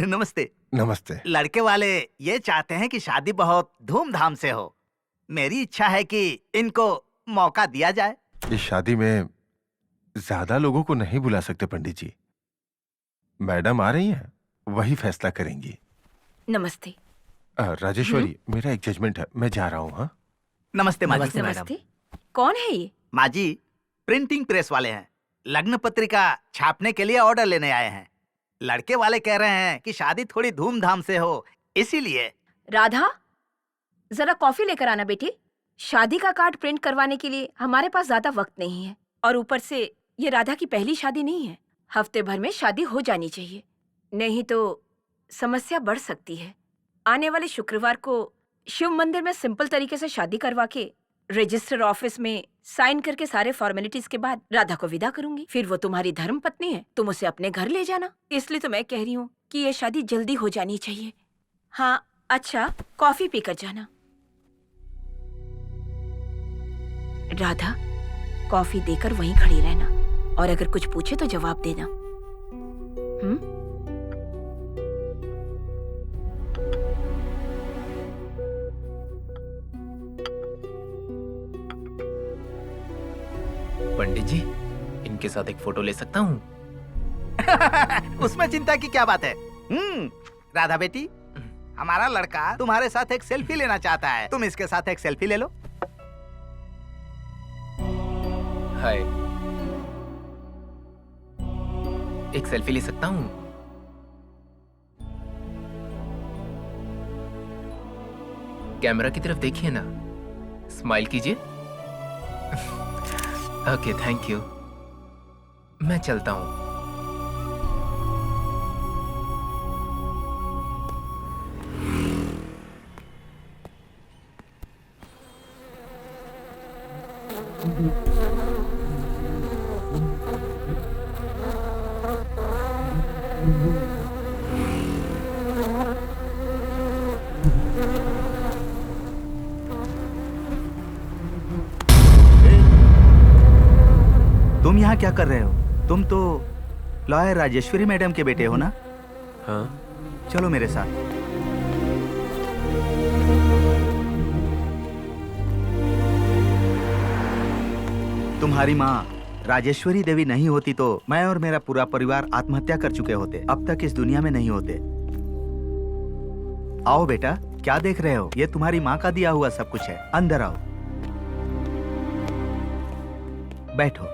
नमस्ते। नमस्ते। लड़के वाले ये चाहते हैं कि शादी बहुत धूमधाम से हो। मेरी इच्छा है कि इनको मौका दिया जाए। इस शादी में ज्यादा लोगों को नहीं बुला सकते पंडित जी। मैडम आ रही हैं, वही फैसला करेंगी। नमस्ते। राजेश्वरी, मेरा एक जजमेंट है, मैं जा रहा हूँ। हाँ, नमस्ते माँ जी। नमस्ते नमस्ते। कौन है ये? माँ जी, प्रिंटिंग प्रेस वाले हैं। लग्न पत्रिका छापने के लिए ऑर्डर लेने आए हैं। लड़के वाले कह रहे हैं कि शादी थोड़ी धूमधाम से हो, इसीलिए। राधा, जरा कॉफी लेकर आना बेटी। शादी का कार्ड प्रिंट करवाने के लिए हमारे पास ज्यादा वक्त नहीं है, और ऊपर से ये राधा की पहली शादी नहीं है। हफ्ते भर में शादी हो जानी चाहिए, नहीं तो समस्या बढ़ सकती है। आने वाले शुक्रवार को शिव मंदिर में सिंपल तरीके से शादी करवा के रजिस्टर ऑफिस में साइन करके सारे फॉर्मेलिटीज के बाद राधा को विदा करूंगी। फिर वो तुम्हारी धर्म पत्नी है, तुम उसे अपने घर ले जाना। इसलिए तो मैं कह रही हूँ कि ये शादी जल्दी हो जानी चाहिए। हाँ अच्छा, कॉफी पीकर जाना। राधा, कॉफी देकर वहीं खड़ी रहना, और अगर कुछ पूछे तो जवाब देना। पंडित जी, इनके साथ एक फोटो ले सकता हूँ? उसमें चिंता की क्या बात है? राधा बेटी, हमारा लड़का तुम्हारे साथ एक सेल्फी लेना चाहता है। तुम इसके साथ एक सेल्फी ले लो। हाय, एक सेल्फी ले सकता हूँ? कैमरा की तरफ देखिए ना, स्माइल कीजिए। Okay, thank you. मैं चलता हूँ। तुम यहाँ क्या कर रहे हो? तुम तो लॉयर राजेश्वरी मैडम के बेटे हो ना? हाँ। चलो मेरे साथ। तुम्हारी माँ राजेश्वरी देवी नहीं होती तो मैं और मेरा पूरा परिवार आत्महत्या कर चुके होते, अब तक इस दुनिया में नहीं होते। आओ बेटा, क्या देख रहे हो? ये तुम्हारी माँ का दिया हुआ सब कुछ है। अंदर आओ, बैठो।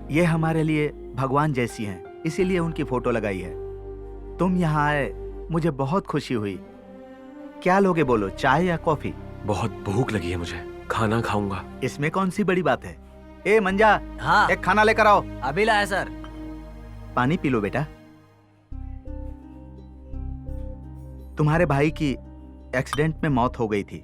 ये हमारे लिए भगवान जैसी हैं, इसीलिए उनकी फोटो लगाई है। तुम यहाँ आए, मुझे बहुत खुशी हुई। क्या लोगे बोलो, चाय या कॉफी? बहुत भूख लगी है मुझे, खाना खाऊंगा। इसमें कौन सी बड़ी बात है? ए मंजा, हाँ, एक खाना लेकर आओ। अभी लाया सर। पानी पी लो बेटा। तुम्हारे भाई की एक्सीडेंट में मौत हो गई थी।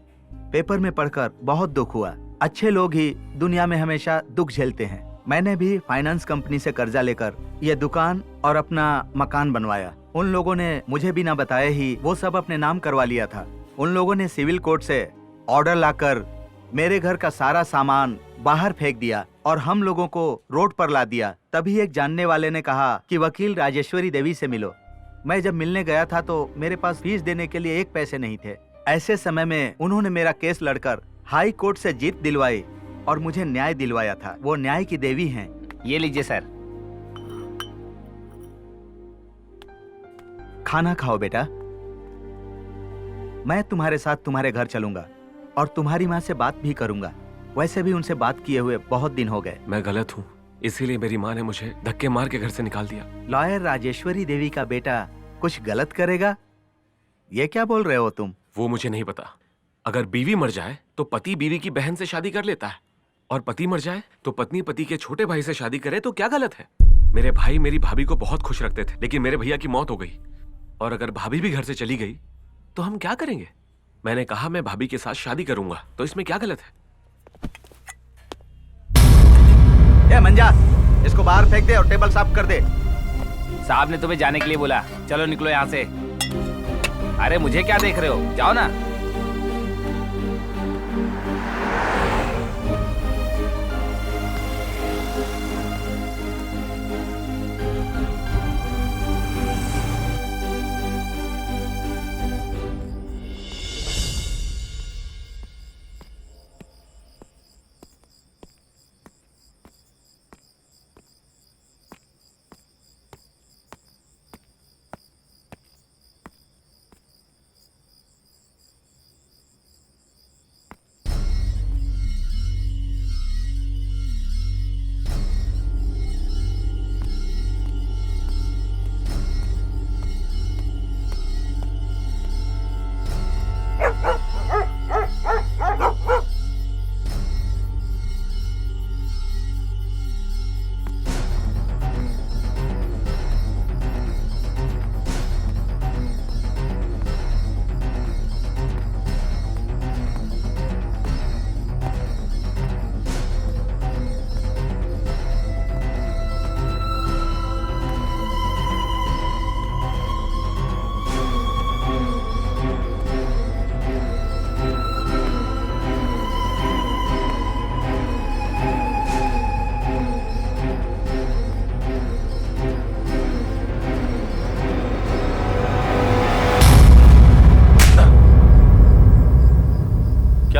पेपर में पढ़कर बहुत दुख हुआ। अच्छे लोग ही दुनिया में हमेशा दुख झेलते हैं। मैंने भी फाइनेंस कंपनी से कर्जा लेकर ये दुकान और अपना मकान बनवाया। उन लोगों ने मुझे बिना बताए ही वो सब अपने नाम करवा लिया था। उन लोगों ने सिविल कोर्ट से ऑर्डर लाकर मेरे घर का सारा सामान बाहर फेंक दिया और हम लोगों को रोड पर ला दिया। तभी एक जानने वाले ने कहा कि वकील राजेश्वरी देवी से मिलो। मैं जब मिलने गया था तो मेरे पास फीस देने के लिए 1 पैसे नहीं थे। ऐसे समय में उन्होंने मेरा केस लड़कर हाई कोर्ट से जीत दिलवाई और मुझे न्याय दिलवाया था। वो न्याय की देवी हैं। ये लीजिए सर। खाना खाओ बेटा। मैं तुम्हारे साथ तुम्हारे घर चलूंगा और तुम्हारी माँ से बात भी करूंगा। वैसे भी उनसे बात किए हुए बहुत दिन हो गए। मैं गलत हूँ, इसीलिए मेरी माँ ने मुझे धक्के मार के घर से निकाल दिया। लॉयर राजेश्वरी देवी का बेटा कुछ गलत करेगा? ये क्या बोल रहे हो तुम? वो मुझे नहीं पता। अगर बीवी मर जाए तो पति बीवी की बहन से शादी कर लेता है, और पति मर जाए तो पत्नी पति के छोटे भाई से शादी करे तो क्या गलत है? मेरे भाई मेरी भाभी को बहुत खुश रखते थे, लेकिन मेरे भैया की मौत हो गई, और अगर भाभी भी घर से चली गई तो हम क्या करेंगे? मैंने कहा मैं भाभी के साथ शादी करूंगा, तो इसमें क्या गलत है? ए मंजा, इसको बाहर फेंक दे और टेबल साफ कर दे। साहब ने तुम्हें जाने के लिए बोला। चलो निकलो यहाँ से। अरे मुझे क्या देख रहे हो, जाओ ना।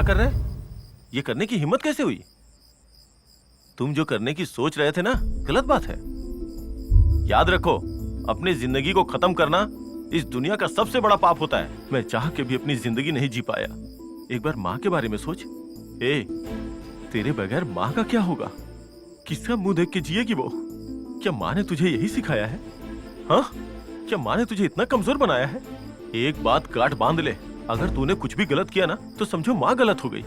क्या कर रहे हैं? ये करने की हिम्मत कैसे हुई? तुम जो करने की सोच रहे थे ना, गलत बात है। याद रखो, अपनी जिंदगी को खत्म करना इस दुनिया का सबसे बड़ा पाप होता है। मैं चाह के भी अपनी जिंदगी नहीं जी पाया। एक बार माँ के बारे में सोच। तेरे बगैर माँ का क्या होगा? किसका मुंह देख के जिएगी वो? क्या माँ ने तुझे यही सिखाया है? हाँ, क्या माँ ने तुझे इतना कमजोर बनाया है? एक बात गांठ बांध ले, अगर तूने कुछ भी गलत किया ना तो समझो माँ गलत हो गई।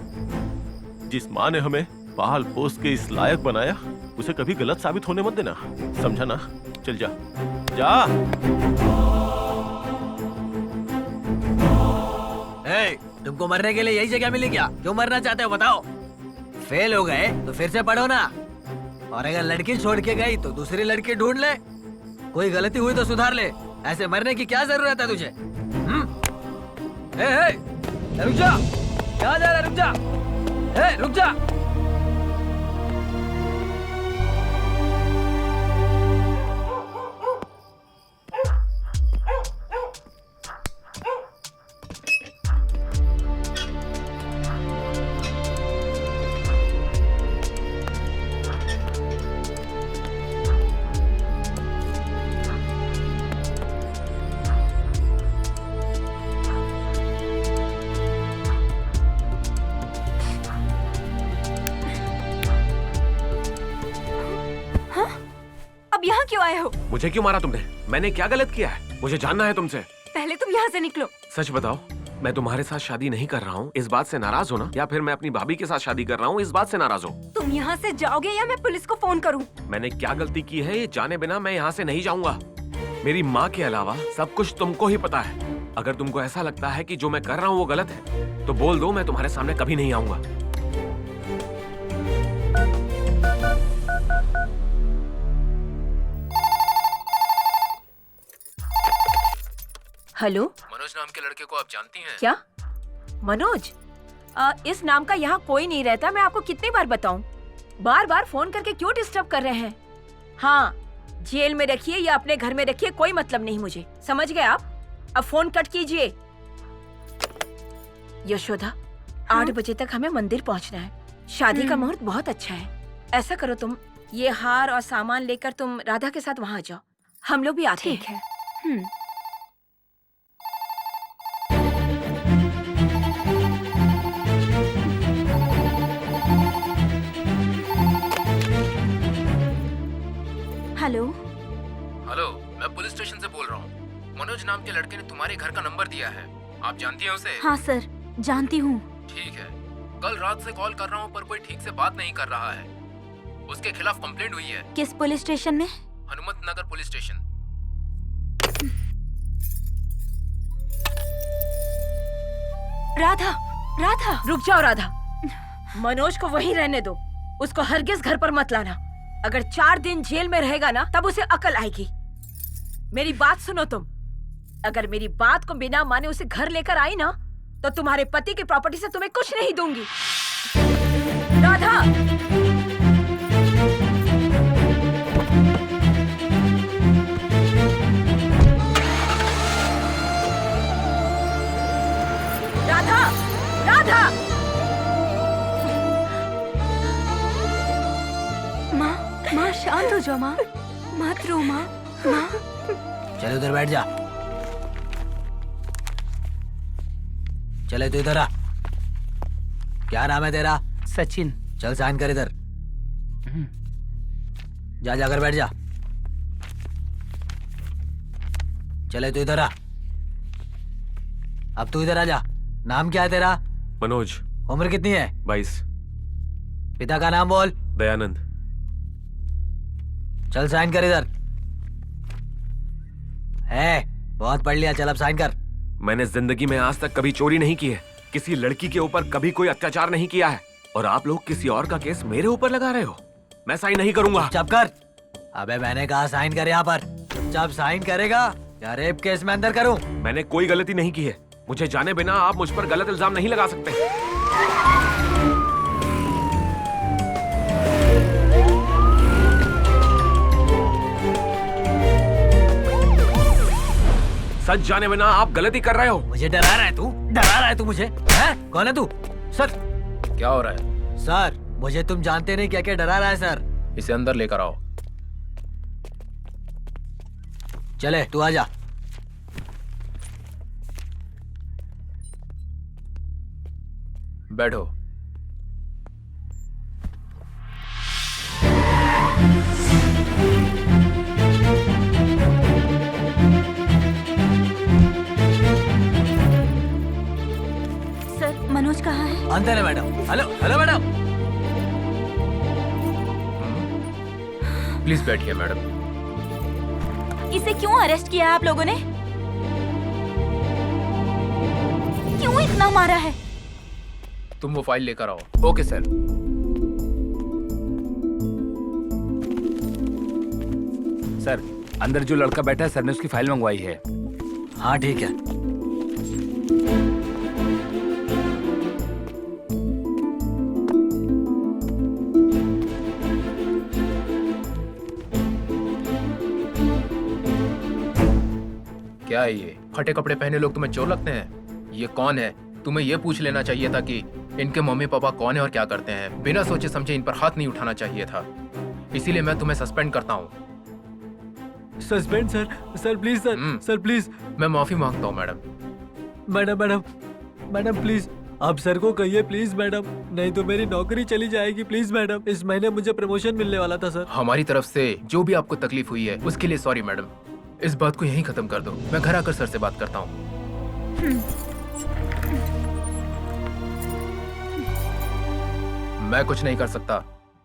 जिस माँ ने हमें पाल पोस के इस लायक बनाया, उसे कभी गलत साबित होने मत देना, समझा ना? चल जा जा। तुमको मरने के लिए यही जगह मिली क्या? क्यों मरना चाहते हो बताओ? फेल हो गए तो फिर से पढ़ो ना, और अगर लड़की छोड़ के गई तो दूसरी लड़की ढूंढ ले। कोई गलती हुई तो सुधार ले, ऐसे मरने की क्या जरूरत है तुझे? रुक जा, कहाँ जा रहा है? रुक जा, रुक जा। यहाँ क्यों आए हो? मुझे क्यों मारा तुमने? मैंने क्या गलत किया है? मुझे जानना है तुमसे। पहले तुम यहाँ से निकलो। सच बताओ, मैं तुम्हारे साथ शादी नहीं कर रहा हूँ, इस बात से नाराज हो ना? या फिर मैं अपनी भाभी के साथ शादी कर रहा हूँ, इस बात से नाराज हो? तुम यहाँ से जाओगे या मैं पुलिस को फोन करूँ? मैंने क्या गलती की है ये जाने बिना मैं यहाँ से नहीं जाऊंगा। मेरी माँ के अलावा सब कुछ तुमको ही पता है। अगर तुमको ऐसा लगता है कि जो मैं कर रहा हूँ वो गलत है तो बोल दो, मैं तुम्हारे सामने कभी नहीं आऊंगा। हेलो, मनोज नाम के लड़के को आप जानती हैं? क्या मनोज? इस नाम का यहाँ कोई नहीं रहता। मैं आपको कितनी बार बताऊं? बार बार फोन करके क्यों डिस्टर्ब कर रहे हैं? हाँ, जेल में रखिए या अपने घर में रखिए, कोई मतलब नहीं मुझे, समझ गए आप? अब फोन कट कीजिए। यशोदा, 8 बजे तक हमें मंदिर पहुँचना है। शादी का मुहूर्त बहुत अच्छा है। ऐसा करो, तुम ये हार और सामान लेकर तुम राधा के साथ वहाँ जाओ, हम लोग भी आते हैं। ठीक है। हेलो हेलो, मैं पुलिस स्टेशन से बोल रहा हूँ। मनोज नाम के लड़के ने तुम्हारे घर का नंबर दिया है, आप जानती हैं उसे? हाँ सर, जानती हूँ। ठीक है, कल रात से कॉल कर रहा हूँ पर कोई ठीक से बात नहीं कर रहा है। उसके खिलाफ कंप्लेंट हुई है। किस पुलिस स्टेशन में? हनुमत नगर पुलिस स्टेशन। राधा, राधा, रुक जाओ राधा। मनोज को वहीं रहने दो, उसको हरगिज घर पर मत लाना। अगर 4 दिन जेल में रहेगा ना तब उसे अकल आएगी। मेरी बात सुनो तुम, अगर मेरी बात को बिना माने उसे घर लेकर आई ना तो तुम्हारे पति की प्रॉपर्टी से तुम्हें कुछ नहीं दूंगी। राधा, राधा, राधा। माँ शांत हो जाओ, माँ मत रो माँ। माँ चल उधर बैठ जा। चले तू इधर आ। क्या नाम है तेरा? सचिन। चल साइन कर इधर। जा जाकर बैठ जा। चले तू इधर आ। अब तू इधर आ जा। नाम क्या है तेरा? मनोज। उम्र कितनी है? 22। पिता का नाम बोल। दयानंद। चल साइन कर इधर। है, बहुत पढ़ लिया, चल अब साइन कर। मैंने जिंदगी में आज तक कभी चोरी नहीं की है, किसी लड़की के ऊपर कभी कोई अत्याचार नहीं किया है, और आप लोग किसी और का केस मेरे ऊपर लगा रहे हो। मैं साइन नहीं करूंगा। चुप कर। अबे मैंने कहा साइन कर यहाँ पर। जब साइन करेगा या रेप केस में अंदर करूं? मैंने कोई गलती नहीं की है, मुझे जाने बिना आप मुझ पर गलत इल्जाम नहीं लगा सकते। सच जाने बिना आप गलती कर रहे हो। मुझे डरा रहा है तू? डरा रहा है तू मुझे? हैं? कौन है तू? सर क्या हो रहा है? सर मुझे तुम जानते नहीं क्या क्या डरा रहा है सर। इसे अंदर लेकर आओ। चले तू आजा। बैठो। सर मनोज कहाँ है? अंदर है madam. Hello hello madam. Please बैठिए मैडम। इसे क्यों अरेस्ट किया आप लोगों ने? क्यों इतना मारा है? तुम वो फाइल लेकर आओ। Okay sir. सर अंदर जो लड़का बैठा है सर ने उसकी फाइल मंगवाई है। हाँ ठीक है। क्या है ये? फटे कपड़े पहने लोग तुम्हें चोर लगते हैं? ये कौन है? तुम्हें ये पूछ लेना चाहिए था कि इनके मम्मी पापा कौन है और क्या करते हैं। बिना सोचे समझे इन पर हाथ नहीं उठाना चाहिए था। इसीलिए मैं तुम्हें सस्पेंड करता हूँ। Suspend sir? Sir please sir. Sir please. मैं माफी मांगता हूँ madam. Madam madam madam please आप सर को कहिए प्लीज मैडम, नहीं तो मेरी नौकरी चली जाएगी। प्लीज मैडम, इस महीने मुझे प्रमोशन मिलने वाला था सर। हमारी तरफ से जो भी आपको तकलीफ हुई है उसके लिए सॉरी मैडम। इस बात को यहीं खत्म कर दो। मैं घर आकर सर से बात करता हूँ। मैं कुछ नहीं कर सकता।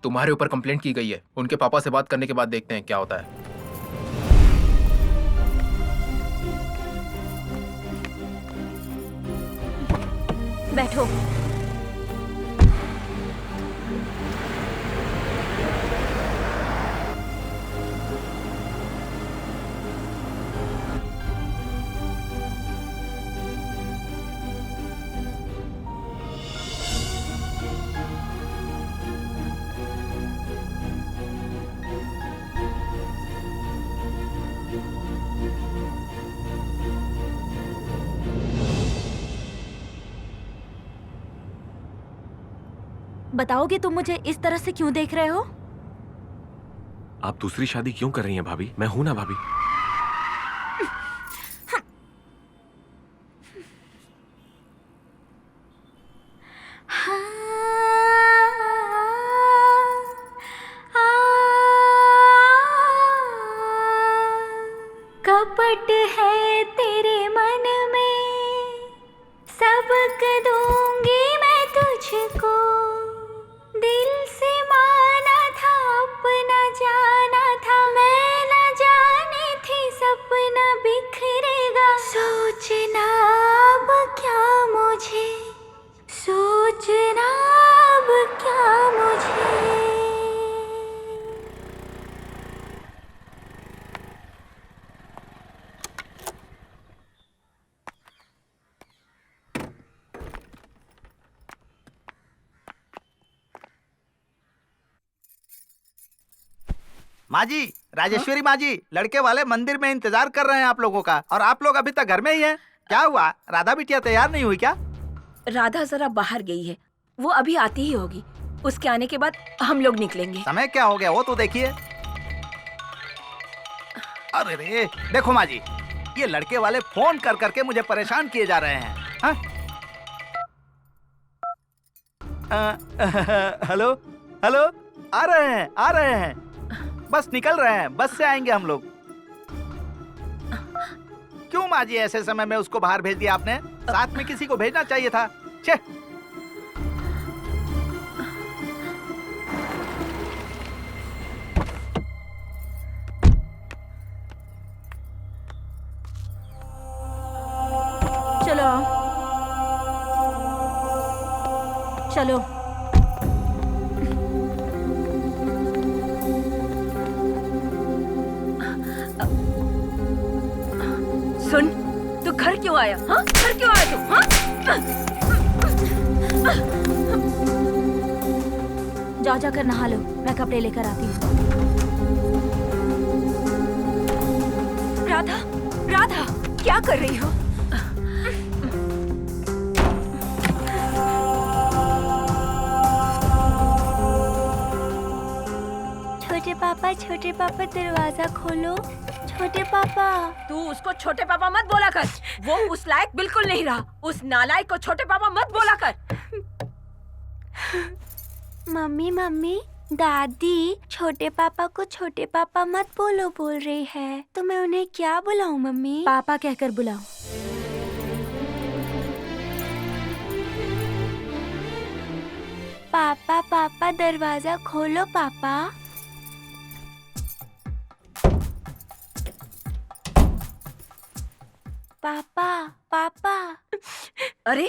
तुम्हारे ऊपर कंप्लेंट की गई है। उनके पापा से बात करने के बाद देखते हैं क्या होता है। बैठो। बताओगे तुम मुझे इस तरह से क्यों देख रहे हो? आप दूसरी शादी क्यों कर रही हैं भाभी? मैं हूं ना भाभी। कपट है तेरे मन में, सबक दूंगी मैं तुझको। दिल से माना था, अपना जाना था, मैं न जाने थी सपना बिखरेगा। सोचना अब क्या मुझे, सोचना अब क्या मुझे। माँ जी, राजेश्वरी माँ जी, लड़के वाले मंदिर में इंतजार कर रहे हैं आप लोगों का, और आप लोग अभी तक घर में ही हैं। क्या हुआ? राधा बिटिया तैयार नहीं हुई क्या? राधा जरा बाहर गई है, वो अभी आती ही होगी। उसके आने के बाद हम लोग निकलेंगे। समय क्या हो गया वो तो देखिए। अरे रे, देखो माँ जी, ये लड़के वाले फोन कर करके मुझे परेशान किए जा रहे हैं। हाँ? हेलो हेलो, आ रहे हैं, बस निकल रहे हैं, बस से आएंगे हम लोग। क्यों माँ जी ऐसे समय में उसको बाहर भेज दिया आपने? साथ में किसी को भेजना चाहिए था। छे। चलो चलो। सुन, तू घर क्यों आया? हाँ, घर क्यों आया तू? हाँ? जाओ जाकर नहा लो, मैं कपड़े लेकर आती हूँ। राधा, राधा, क्या कर रही हो? पापा छोटे पापा दरवाजा खोलो। छोटे पापा। तू उसको छोटे पापा मत बोला कर, वो उस लायक बिल्कुल नहीं रहा। उस नालायक को छोटे पापा मत बोला कर। मम्मी मम्मी, दादी छोटे पापा को छोटे पापा मत बोलो बोल रही है, तो मैं उन्हें क्या बुलाऊं मम्मी? पापा कहकर बुलाओ। पापा पापा दरवाजा खोलो पापा। पापा पापा। अरे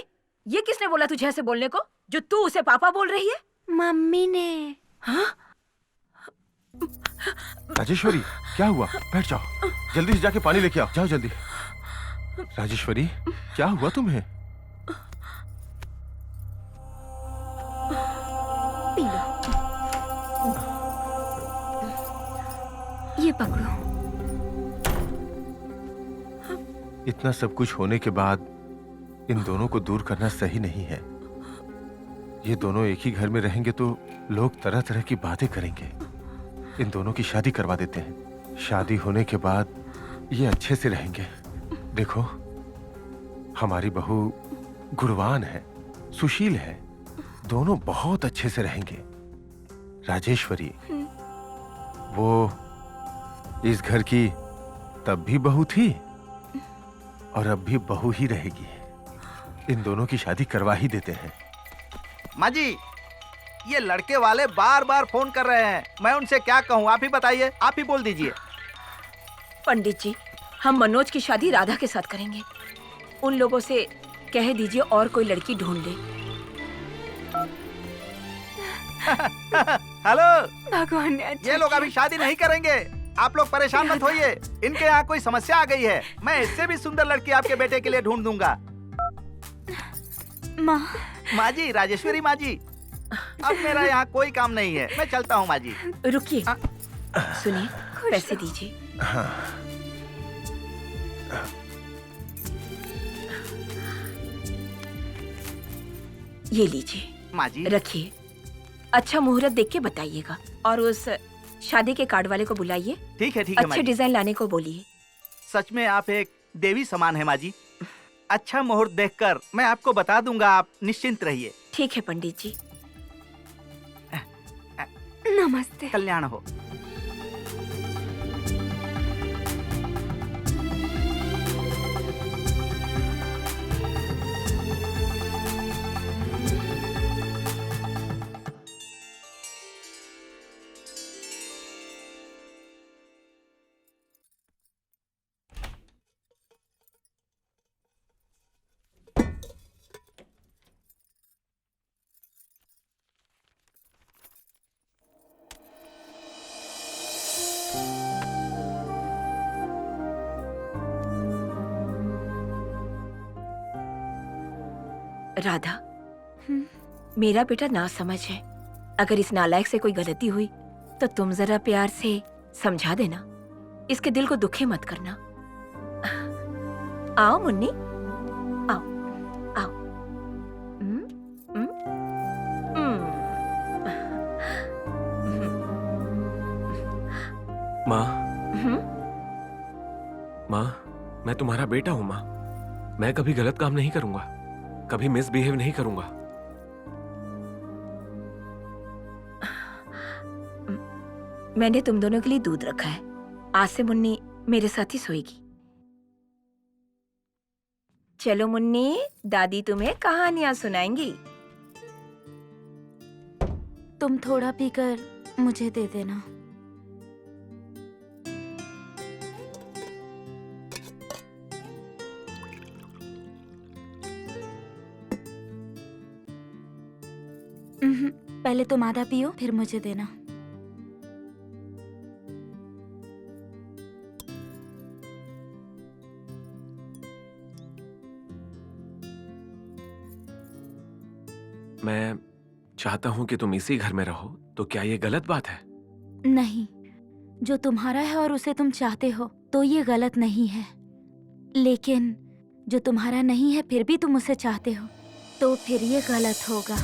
ये किसने बोला तुझे ऐसे बोलने को, जो तू उसे पापा बोल रही है? मम्मी ने। हाँ? राजेश्वरी, क्या हुआ? बैठ जाओ, जल्दी से जाके पानी लेके आओ, जाओ जल्दी। राजेश्वरी, क्या हुआ तुम्हें? P low. ये पकड़ो। इतना सब कुछ होने के बाद इन दोनों को दूर करना सही नहीं है। ये दोनों एक ही घर में रहेंगे तो लोग तरह तरह की बातें करेंगे। इन दोनों की शादी करवा देते हैं। शादी होने के बाद ये अच्छे से रहेंगे। देखो, हमारी बहू गुणवान है, सुशील है, दोनों बहुत अच्छे से रहेंगे। राजेश्वरी, वो इस घर की तब भी बहू थी और अब भी बहू ही रहेगी। इन दोनों की शादी करवा ही देते हैं। माँ जी, ये लड़के वाले बार बार फोन कर रहे हैं, मैं उनसे क्या कहूँ? आप ही बताइए, आप ही बोल दीजिए। पंडित जी, हम मनोज की शादी राधा के साथ करेंगे। उन लोगों से कह दीजिए और कोई लड़की ढूंढ ले। हेलो भगवान ने अच्छा ये लोग अभी शादी नहीं करेंगे, आप लोग परेशान मत होइए। इनके यहाँ कोई समस्या आ गई है, मैं इससे भी सुंदर लड़की आपके बेटे के लिए ढूंढ दूंगा। माँ जी, राजेश्वरी माँ जी, अब मेरा यहाँ कोई काम नहीं है, मैं चलता हूँ माँ जी। रुकिए, सुनिए, पैसे दीजिए। ये लीजिए माँ जी। रखिए, अच्छा मुहूर्त देख के बताइएगा और उस शादी के कार्ड वाले को बुलाइए। ठीक है माँ अच्छे जी। डिजाइन लाने को बोलिए। सच में आप एक देवी समान है माँ जी। अच्छा मुहूर्त देखकर मैं आपको बता दूंगा, आप निश्चिंत रहिए। ठीक है पंडित जी। नमस्ते। कल्याण हो। राधा, मेरा बेटा ना समझ है। अगर इस नालायक से कोई गलती हुई तो तुम जरा प्यार से समझा देना। इसके दिल को दुखी मत करना। आओ मुन्नी, आओ आओ। माँ, माँ, मैं तुम्हारा बेटा हूँ माँ। मैं कभी गलत काम नहीं करूंगा, कभी मिसबिहेव नहीं करूंगा। मैंने तुम दोनों के लिए दूध रखा है। आज से मुन्नी मेरे साथ ही सोएगी। चलो मुन्नी, दादी तुम्हें कहानियां सुनाएंगी। तुम थोड़ा पीकर मुझे दे देना। पहले तुम आधा पियो, फिर मुझे देना। मैं चाहता हूँ कि तुम इसी घर में रहो, तो क्या ये गलत बात है? नहीं, जो तुम्हारा है और उसे तुम चाहते हो तो ये गलत नहीं है, लेकिन जो तुम्हारा नहीं है फिर भी तुम उसे चाहते हो तो फिर ये गलत होगा।